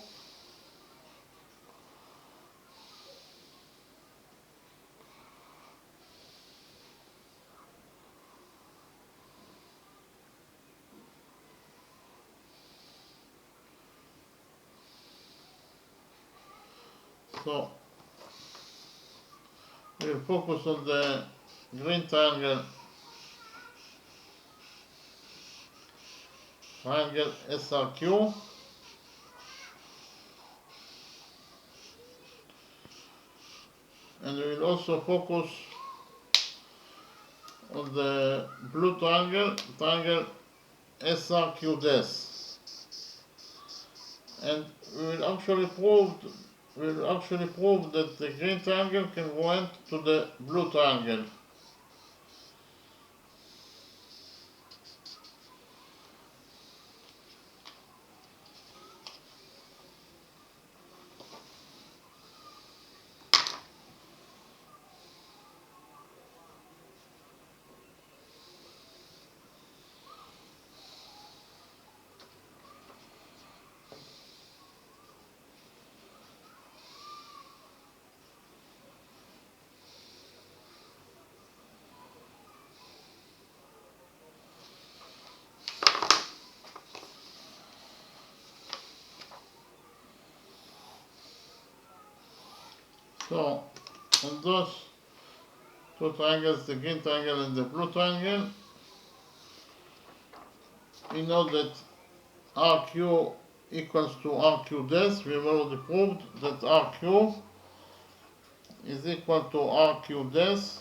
So we will focus on the green triangle SRQ, and we will also focus on the blue triangle SRQ dash, and we will actually prove we will actually prove that the green triangle can go into the blue triangle. So, on those two triangles, the green triangle and the blue triangle, we know that RQ equals to RQ dash. We have already proved that RQ is equal to RQ dash.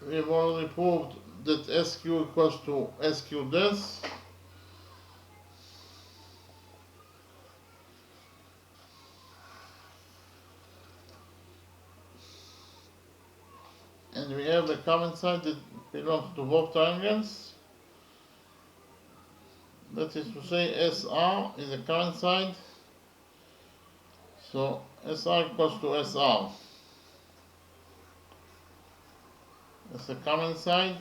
We have already proved that SQ equals to SQ dash. And we have a common side that belongs to both triangles. That is to say, SR is a common side. So SR equals to SR. That's a common side.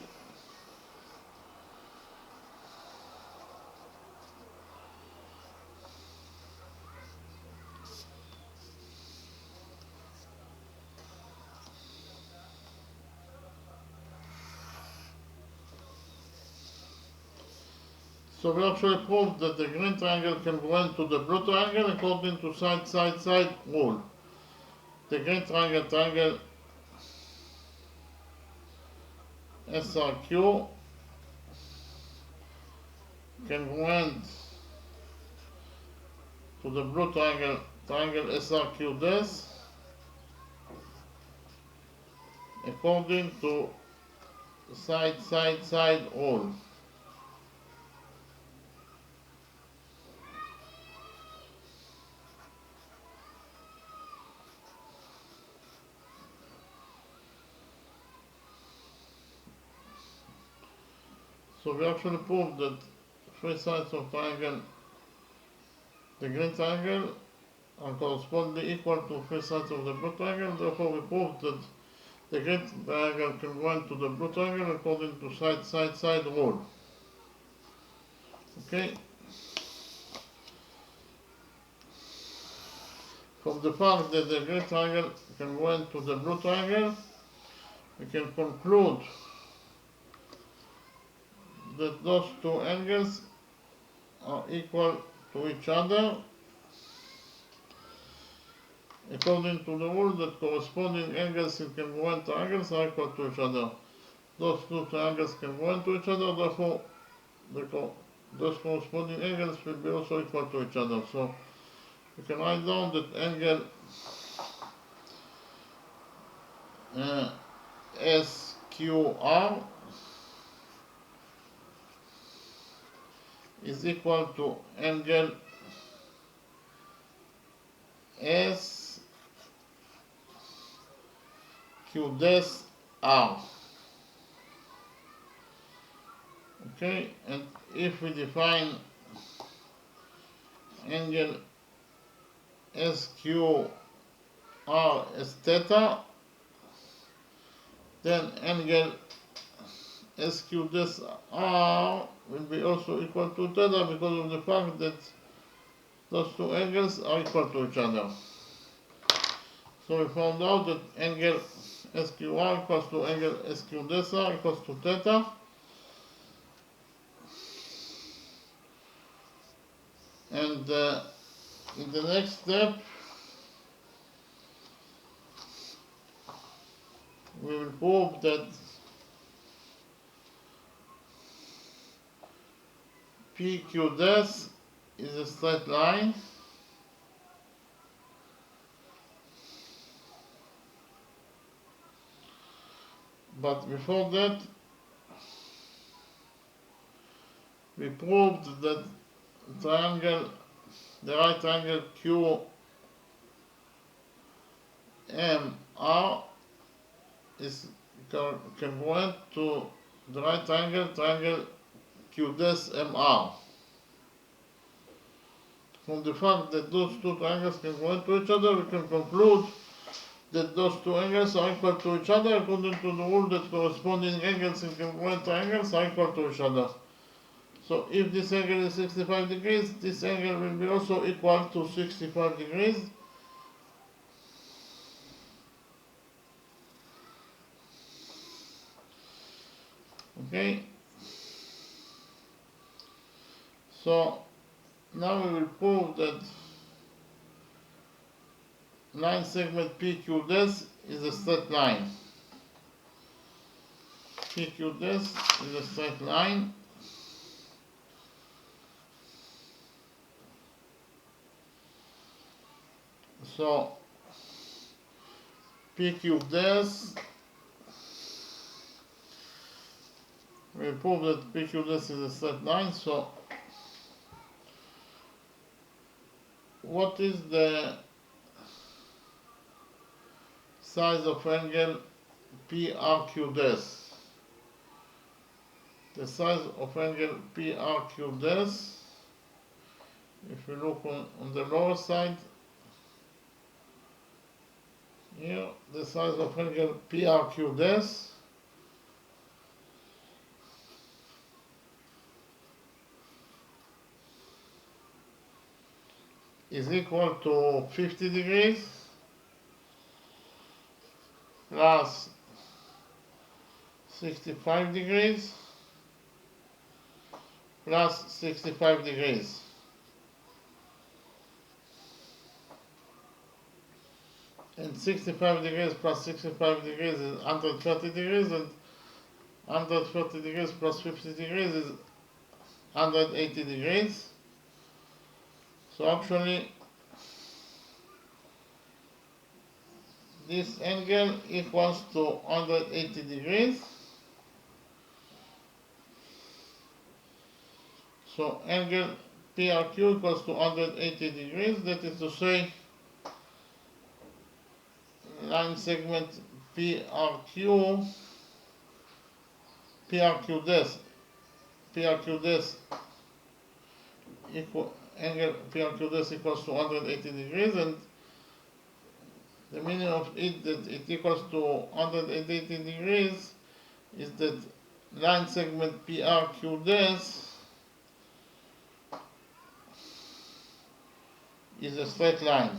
So we actually proved that the green triangle can go into the blue triangle according to side rule. The green triangle SRQ can go into the blue triangle SRQ dash according to side rule. So we actually proved that three sides of triangle, the green triangle, are correspondingly equal to three sides of the blue triangle. Therefore, we proved that the green triangle can go into the blue triangle according to side rule. Okay. From the fact that the green triangle can go into the blue triangle, we can conclude that those two angles are equal to each other according to the rule that corresponding angles in congruent triangles are equal to each other. Those two triangles can go into each other, therefore those corresponding angles will be also equal to each other. So you can write down that angle SQR is equal to angle SQ dash R. Okay, and if we define angle SQR as theta, then angle SQ dash R will be also equal to theta because of the fact that those two angles are equal to each other. So we found out that angle SQR equals to angle SQ dash R equals to theta. And in the next step, we will prove that PQ dash is a straight line but before that we proved that triangle the right angle QMR is congruent to the right angle triangle QDES-MR. From the fact that those two triangles congruent to each other, we can conclude that those two angles are equal to each other according to the rule that corresponding angles in congruent triangles are equal to each other. So if this angle is 65 degrees, this angle will be also equal to 65 degrees. Okay. So now we will prove that line segment PQDES is a straight line. PQDES is a straight line. So PQDES, we prove that PQDES is a straight line. So what is the size of angle PRQDES? The size of angle PRQDES, if you look on the lower side, here, the size of angle PRQDES is equal to 50 degrees plus 65 degrees plus 65 degrees. And 65 degrees plus 65 degrees is 130 degrees, and 130 degrees plus 50 degrees is 180 degrees. So actually this angle equals to 180 degrees. So angle PRQ equals to 180 degrees. That is to say, line segment PRQDES angle PRQDES equals to 180 degrees, and the meaning of it that it equals to 180 degrees is that line segment PRQDES is a straight line.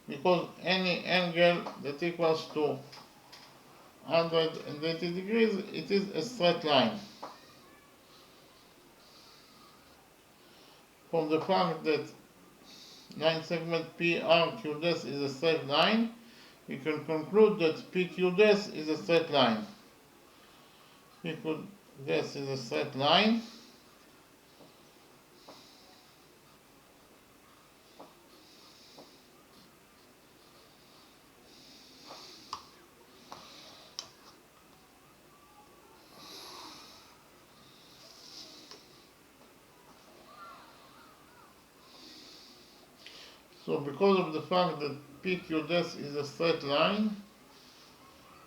Because any angle that equals to 180 degrees, it is a straight line. From the fact that line segment PRQDES is a straight line, we can conclude that PQDES is a straight line. PQDES is a straight line. So because of the fact that PQDES is a straight line,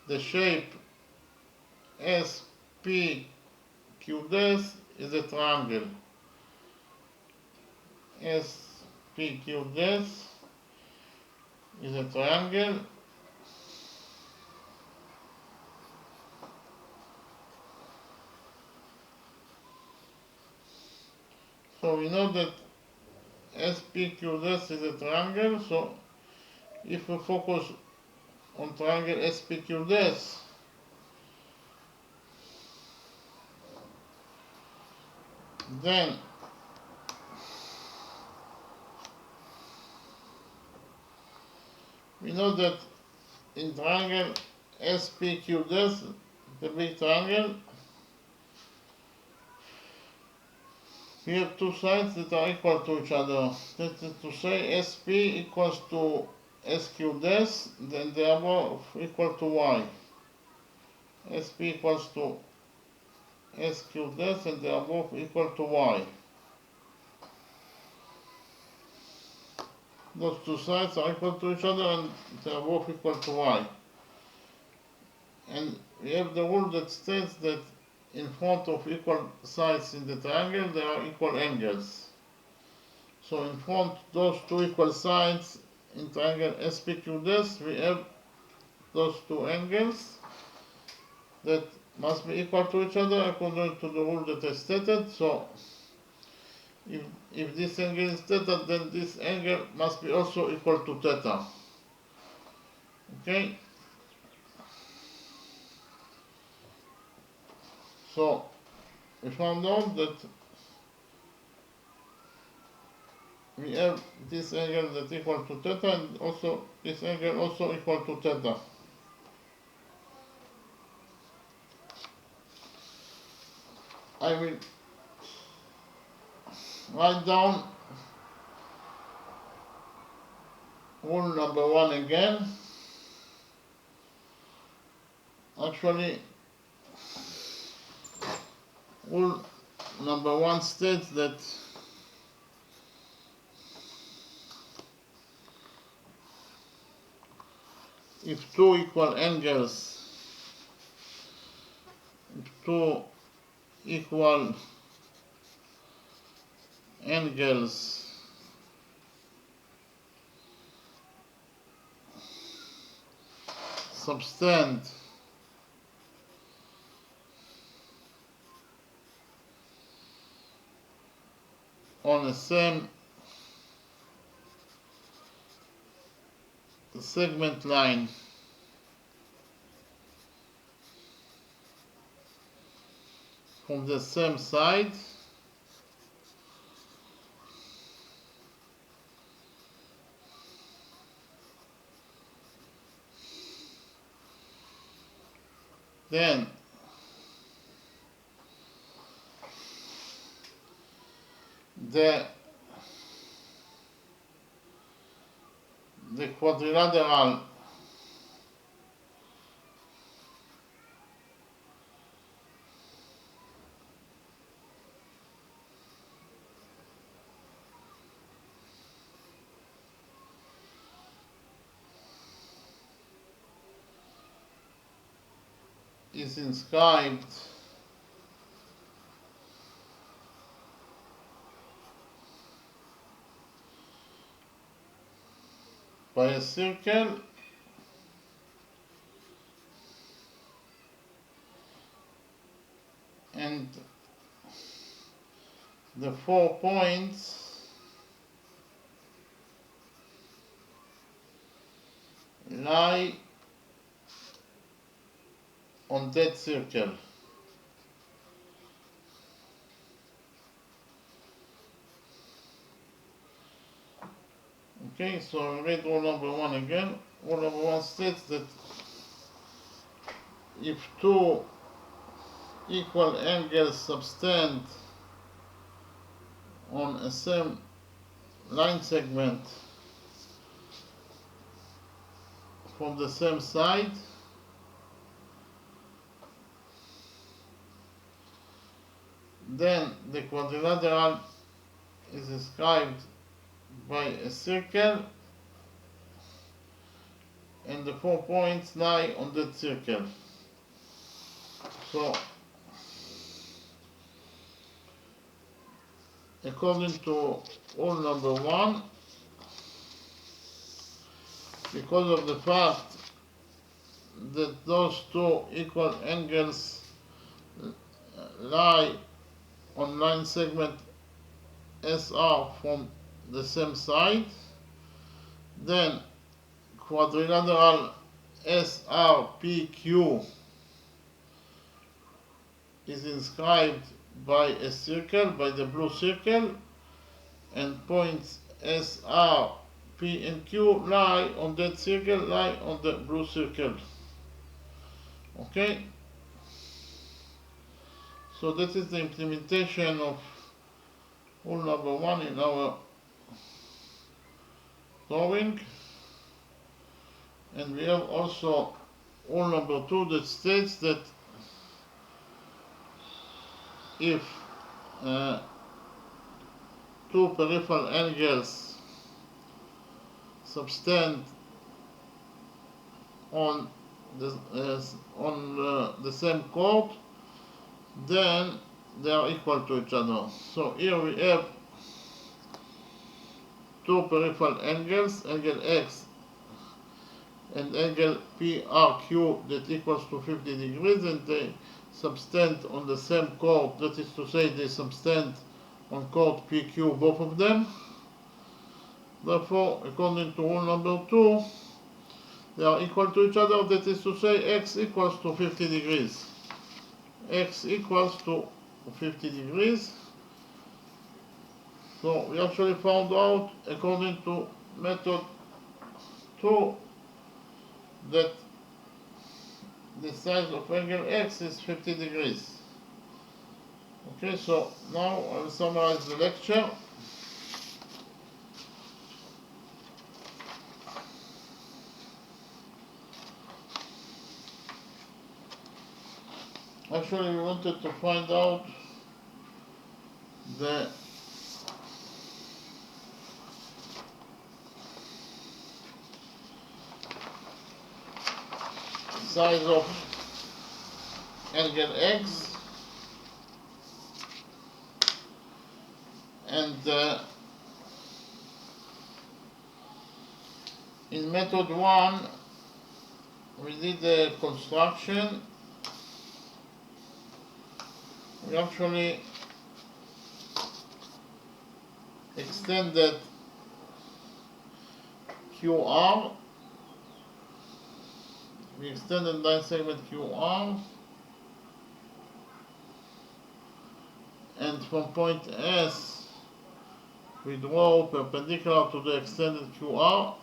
the shape SPQDES is a triangle. SPQDES is a triangle. So we know that SPQDES is a triangle, so if we focus on triangle SPQDES, then we know that in triangle SPQDES, the big triangle, we have two sides that are equal to each other. That is to say, SP equals to SQDES, then the above equal to Y. SP equals to SQ dash, and they are both equal to y. Those two sides are equal to each other and they are both equal to y. And we have the rule that states that in front of equal sides in the triangle there are equal angles. So in front those two equal sides in triangle SPQ we have those two angles that must be equal to each other according to the rule that I stated. So if this angle is theta, then this angle must be also equal to theta. Okay? So we found out that we have this angle that equal to theta and also this angle also equal to theta. I will write down rule number 1 again. Actually, rule number 1 states that if two equal angles subtend on the same segment line from the same side, then the quadrilateral is inscribed by a circle and the 4 points lie on that circle. Okay, so I read rule number 1 again. Rule number 1 states that if two equal angles subtend on a same line segment from the same side, then the quadrilateral is described by a circle and the 4 points lie on that circle. So according to rule number 1, because of the fact that those two equal angles lie on line segment SR from the same side, then quadrilateral SRPQ is inscribed by a circle, by the blue circle, and points SR, P and Q lie on that circle, lie on the blue circle. Okay? So that is the implementation of rule number 1 in our drawing. And we have also rule number 2 that states that if two peripheral angles subtend on the same chord, then they are equal to each other. So here we have two peripheral angles, angle X and angle PRQ, that equals to 50 degrees, and they subtend on the same chord, that is to say they subtend on chord PQ, both of them. Therefore, according to rule number 2, they are equal to each other, that is to say X equals to 50 degrees. X equals to 50 degrees. So we actually found out, according to method 2, that the size of angle X is 50 degrees. Okay, so now I will summarize the lecture. Actually, we wanted to find out the size of angle X, and in method 1 we did the construction. We actually extended QR. We extended line segment QR, and from point S we draw perpendicular to the extended QR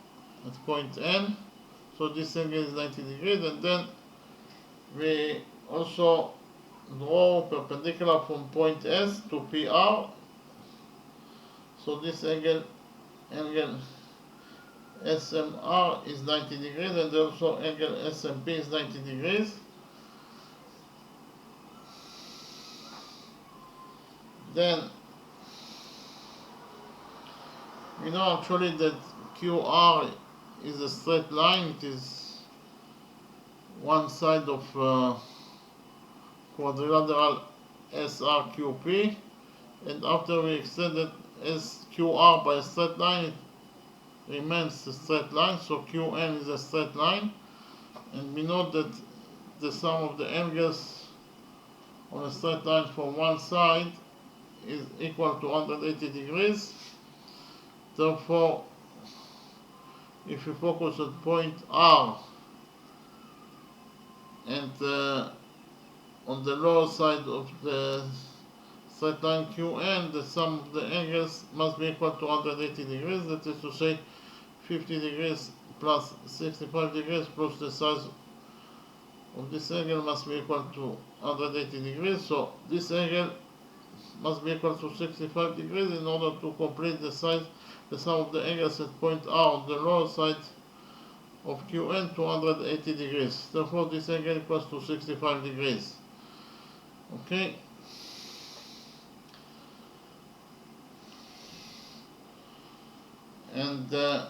at point N. So this angle is 90 degrees, and then we also draw perpendicular from point S to PR. So this angle SMR is 90 degrees, and also angle SMP is 90 degrees. Then we know actually that QR is a straight line. It is one side of quadrilateral SRQP, and after we extended SQR by a straight line, it remains a straight line, so QN is a straight line, and we know that the sum of the angles on a straight line from one side is equal to 180 degrees. Therefore, if you focus at point R and on the lower side of the straight line QN, the sum of the angles must be equal to 180 degrees, that is to say 50 degrees plus 65 degrees plus the size of this angle must be equal to 180 degrees. So this angle must be equal to 65 degrees in order to complete the sum of the angles at point R on the lower side of QN to 180 degrees. Therefore, this angle equals to 65 degrees. Okay. And then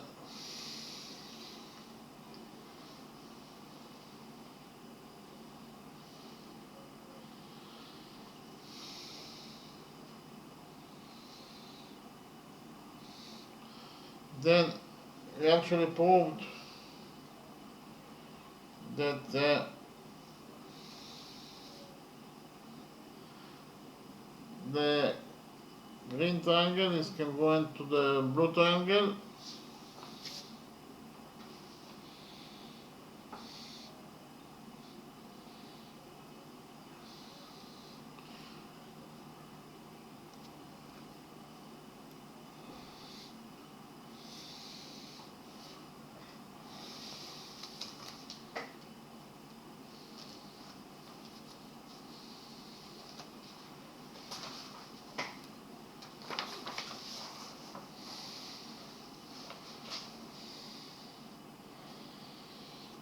we actually proved that the green triangle is congruent to the blue triangle.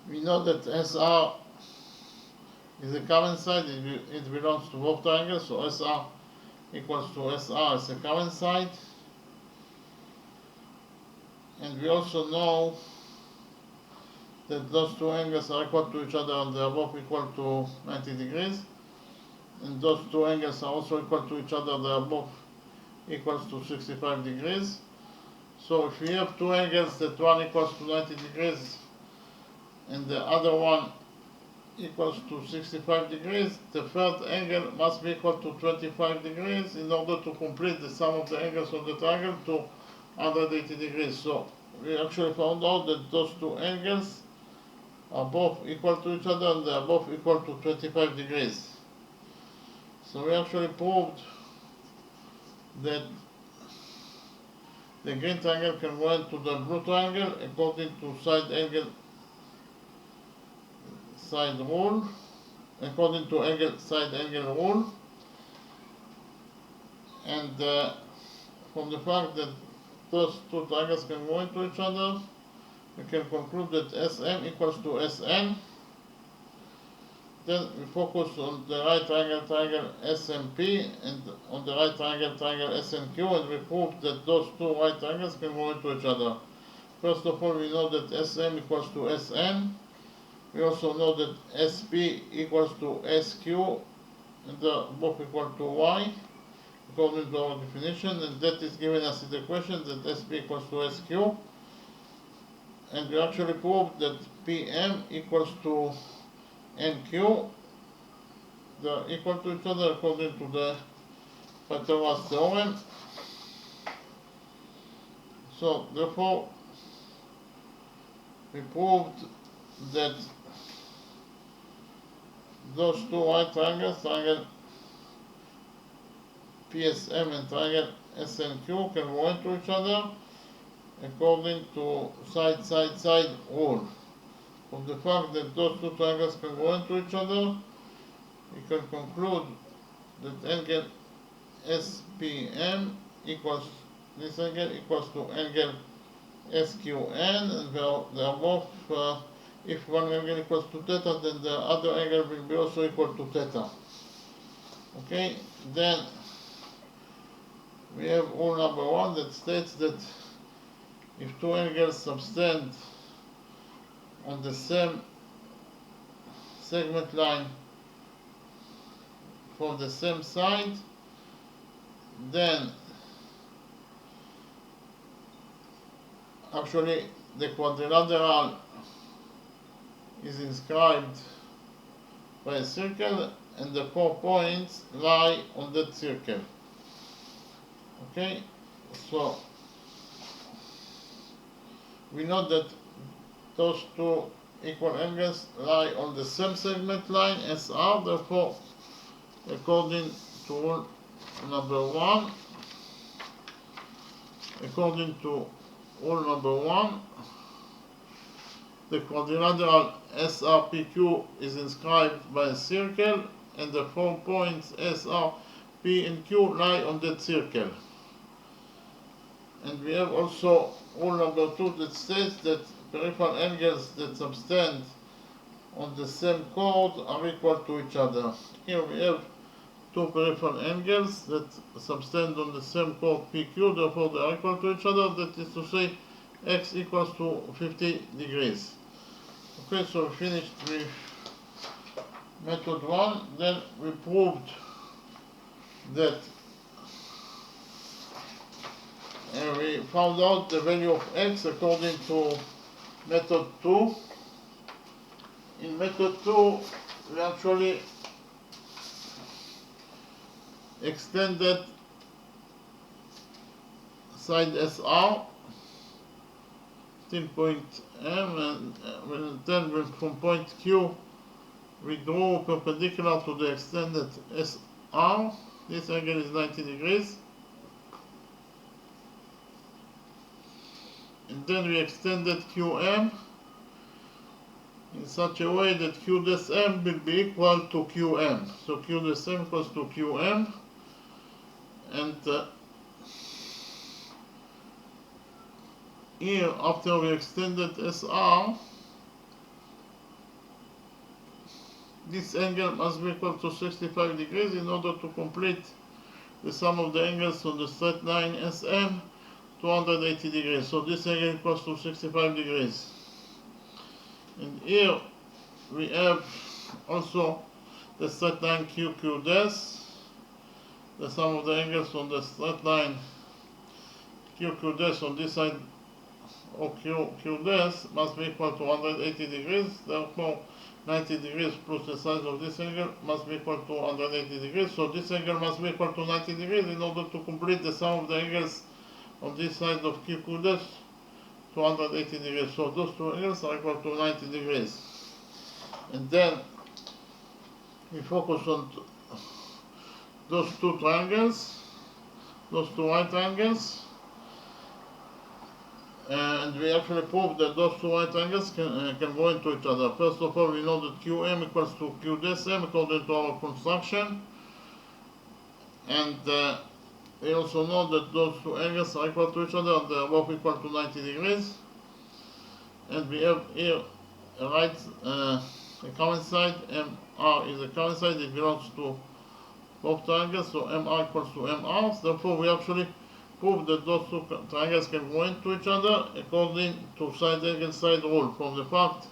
We know that SR is a common side, it belongs to both triangles, so SR equals to SR is the current side. And we also know that those two angles are equal to each other and they are both equal to 90 degrees. And those two angles are also equal to each other, they are both equals to 65 degrees. So if we have two angles that one equals to 90 degrees and the other one equals to 65 degrees, the third angle must be equal to 25 degrees in order to complete the sum of the angles of the triangle to 180 degrees. So we actually found out that those two angles are both equal to each other and they are both equal to 25 degrees. So we actually proved that the green triangle can go into the blue triangle according to side rule, according to side angle rule, and from the fact that those two triangles can go into each other, we can conclude that SM equals to SN. Then we focus on the right triangle SMP and on the right triangle SNQ, and we prove that those two right triangles can go into each other. First of all, we know that SM equals to SN. We also know that SP equals to SQ, and they're both equal to Y according to our definition, and that is given us in the equation that SP equals to SQ. And we actually proved that PM equals to NQ. They're equal to each other according to the Pythagoras theorem. So therefore we proved that those two right triangles, triangle PSM and triangle SNQ, can go into each other according to side rule. From the fact that those two triangles can go into each other, we can conclude that angle SPM equals, this angle equals to angle SQN, and they are both, if one angle equals to theta, then the other angle will be also equal to theta. Okay, then we have rule number one that states that if two angles subtend on the same segment line from the same side, then actually the quadrilateral is inscribed by a circle and the 4 points lie on that circle. Okay, so we know that those two equal angles lie on the same segment line SR, therefore according to rule number one, the quadrilateral SRPQ is inscribed by a circle and the 4 points SR, P and Q lie on that circle. And we have also rule number two that states that peripheral angles that subtend on the same chord are equal to each other. Here we have two peripheral angles that subtend on the same chord PQ, therefore they are equal to each other, that is to say x equals to 50 degrees. Okay, so we finished with method 1, then we proved that we found out the value of x according to method 2. In method 2, we actually extended side SR till point M, and then from point Q we drew perpendicular to the extended SR. This angle is 90 degrees. And then we extended QM in such a way that Q dash M will be equal to QM. So Q dash M equals to QM, and here after we extended SR, this angle must be equal to 65 degrees in order to complete the sum of the angles on the straight line SM 280 degrees. So this angle equals to 65 degrees. And here we have also the straight line QQ dash. The sum of the angles on the straight line QQ dash on this side of QQ dash must be equal to 180 degrees. Therefore, 90 degrees plus the size of this angle must be equal to 180 degrees. So this angle must be equal to 90 degrees in order to complete the sum of the angles on this side of QQ dash to 180 degrees. So those two angles are equal to 90 degrees. And then we focus on those two triangles, those two right triangles. And we actually prove that those two right angles can go into each other. First of all, we know that QM equals to Q dash M according to our construction. And we also know that those two angles are equal to each other and they are both equal to 90 degrees. And we have here a common side. MR is a common side, it belongs to both triangles, so MR equals to MR. Therefore, we actually prove that those two triangles can go into each other according to side angle side rule. From the fact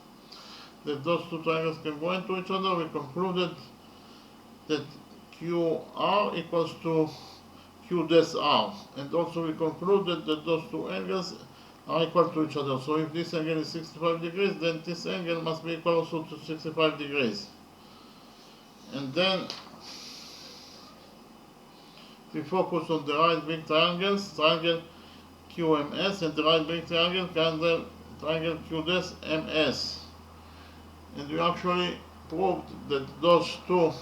that those two triangles can go into each other, we concluded that QR equals to Q dash R. And also we concluded that those two angles are equal to each other. So if this angle is 65 degrees, then this angle must be equal also to 65 degrees. And then we focus on the right big triangles, triangle QMS, and the right big triangle, triangle Q dash MS. And we actually proved that those two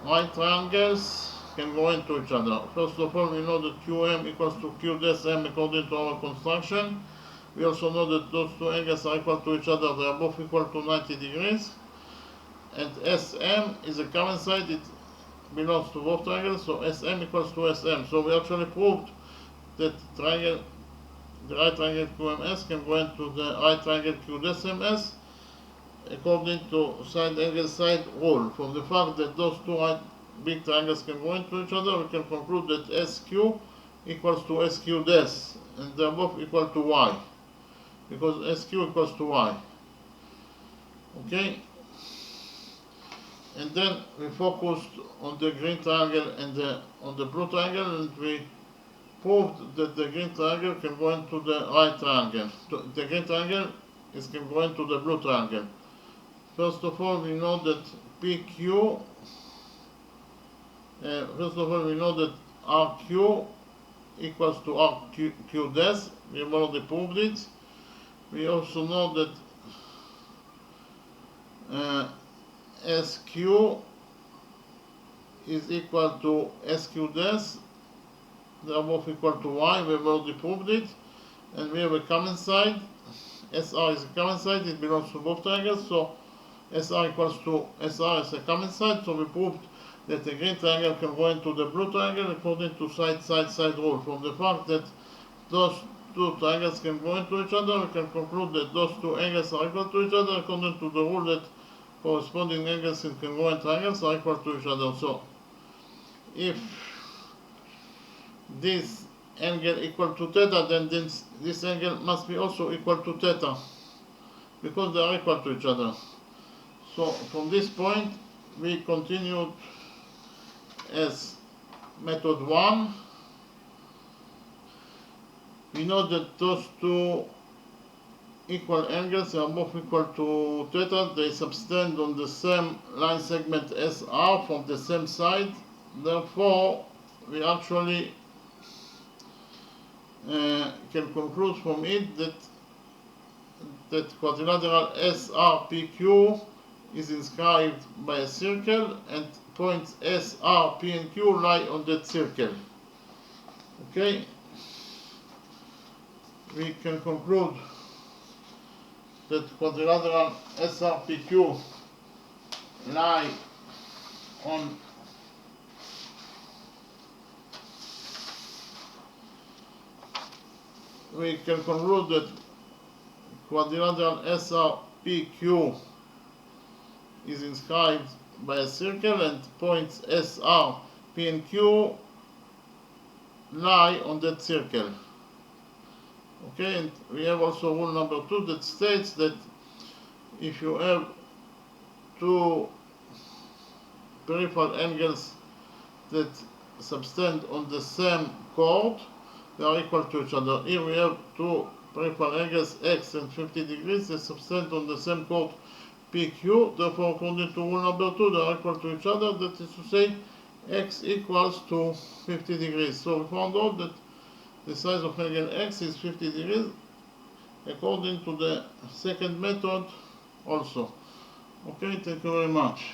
right triangles can go into each other. First of all, we know that QM equals to Q dash M according to our construction. We also know that those two angles are equal to each other, they are both equal to 90 degrees. And SM is a common side, it belongs to both triangles, so SM equals to SM. So we actually proved that the right triangle QMS can go into the right triangle Q dash MS according to side angle side rule. From the fact that those two right big triangles can go into each other, we can conclude that SQ equals to SQ dash, and they are both equal to Y, because SQ equals to Y. Okay? And then we focused on the green triangle and on the blue triangle, and we proved that the green triangle can go into the right triangle. The green triangle can go into the blue triangle. First of all, we know that PQ. First of all, we know that RQ equals to RQ dash. We have already proved it. We also know that SQ is equal to SQ dash. They are both equal to Y. We have already proved it. And we have a common side. SR is a common side. It belongs to both triangles. So SR equals to SR is a common side. So we proved that the green triangle can go into the blue triangle according to side rule. From the fact that those two triangles can go into each other, we can conclude that those two angles are equal to each other according to the rule that corresponding angles in congruent triangles are equal to each other. So if this angle equal to theta, then this angle must be also equal to theta, because they are equal to each other. So from this point we continued as method 1. We know that those two equal angles are both equal to theta. They subtend on the same line segment SR from the same side. Therefore, we actually can conclude from it that quadrilateral SRPQ is inscribed by a circle, and points S, R, P, and Q lie on that circle. Okay? We can conclude that quadrilateral SRPQ lie on we can conclude that quadrilateral SRPQ is inscribed by a circle, and points SR, P and Q lie on that circle. Okay, and we have also rule number 2 that states that if you have two peripheral angles that subtend on the same chord, they are equal to each other. Here we have two peripheral angles x and 50 degrees, they subtend on the same chord PQ, therefore according to rule number 2 they are equal to each other, that is to say x equals to 50 degrees. So we found out that the size of angle x is 50 degrees according to the second method also. Okay, thank you very much.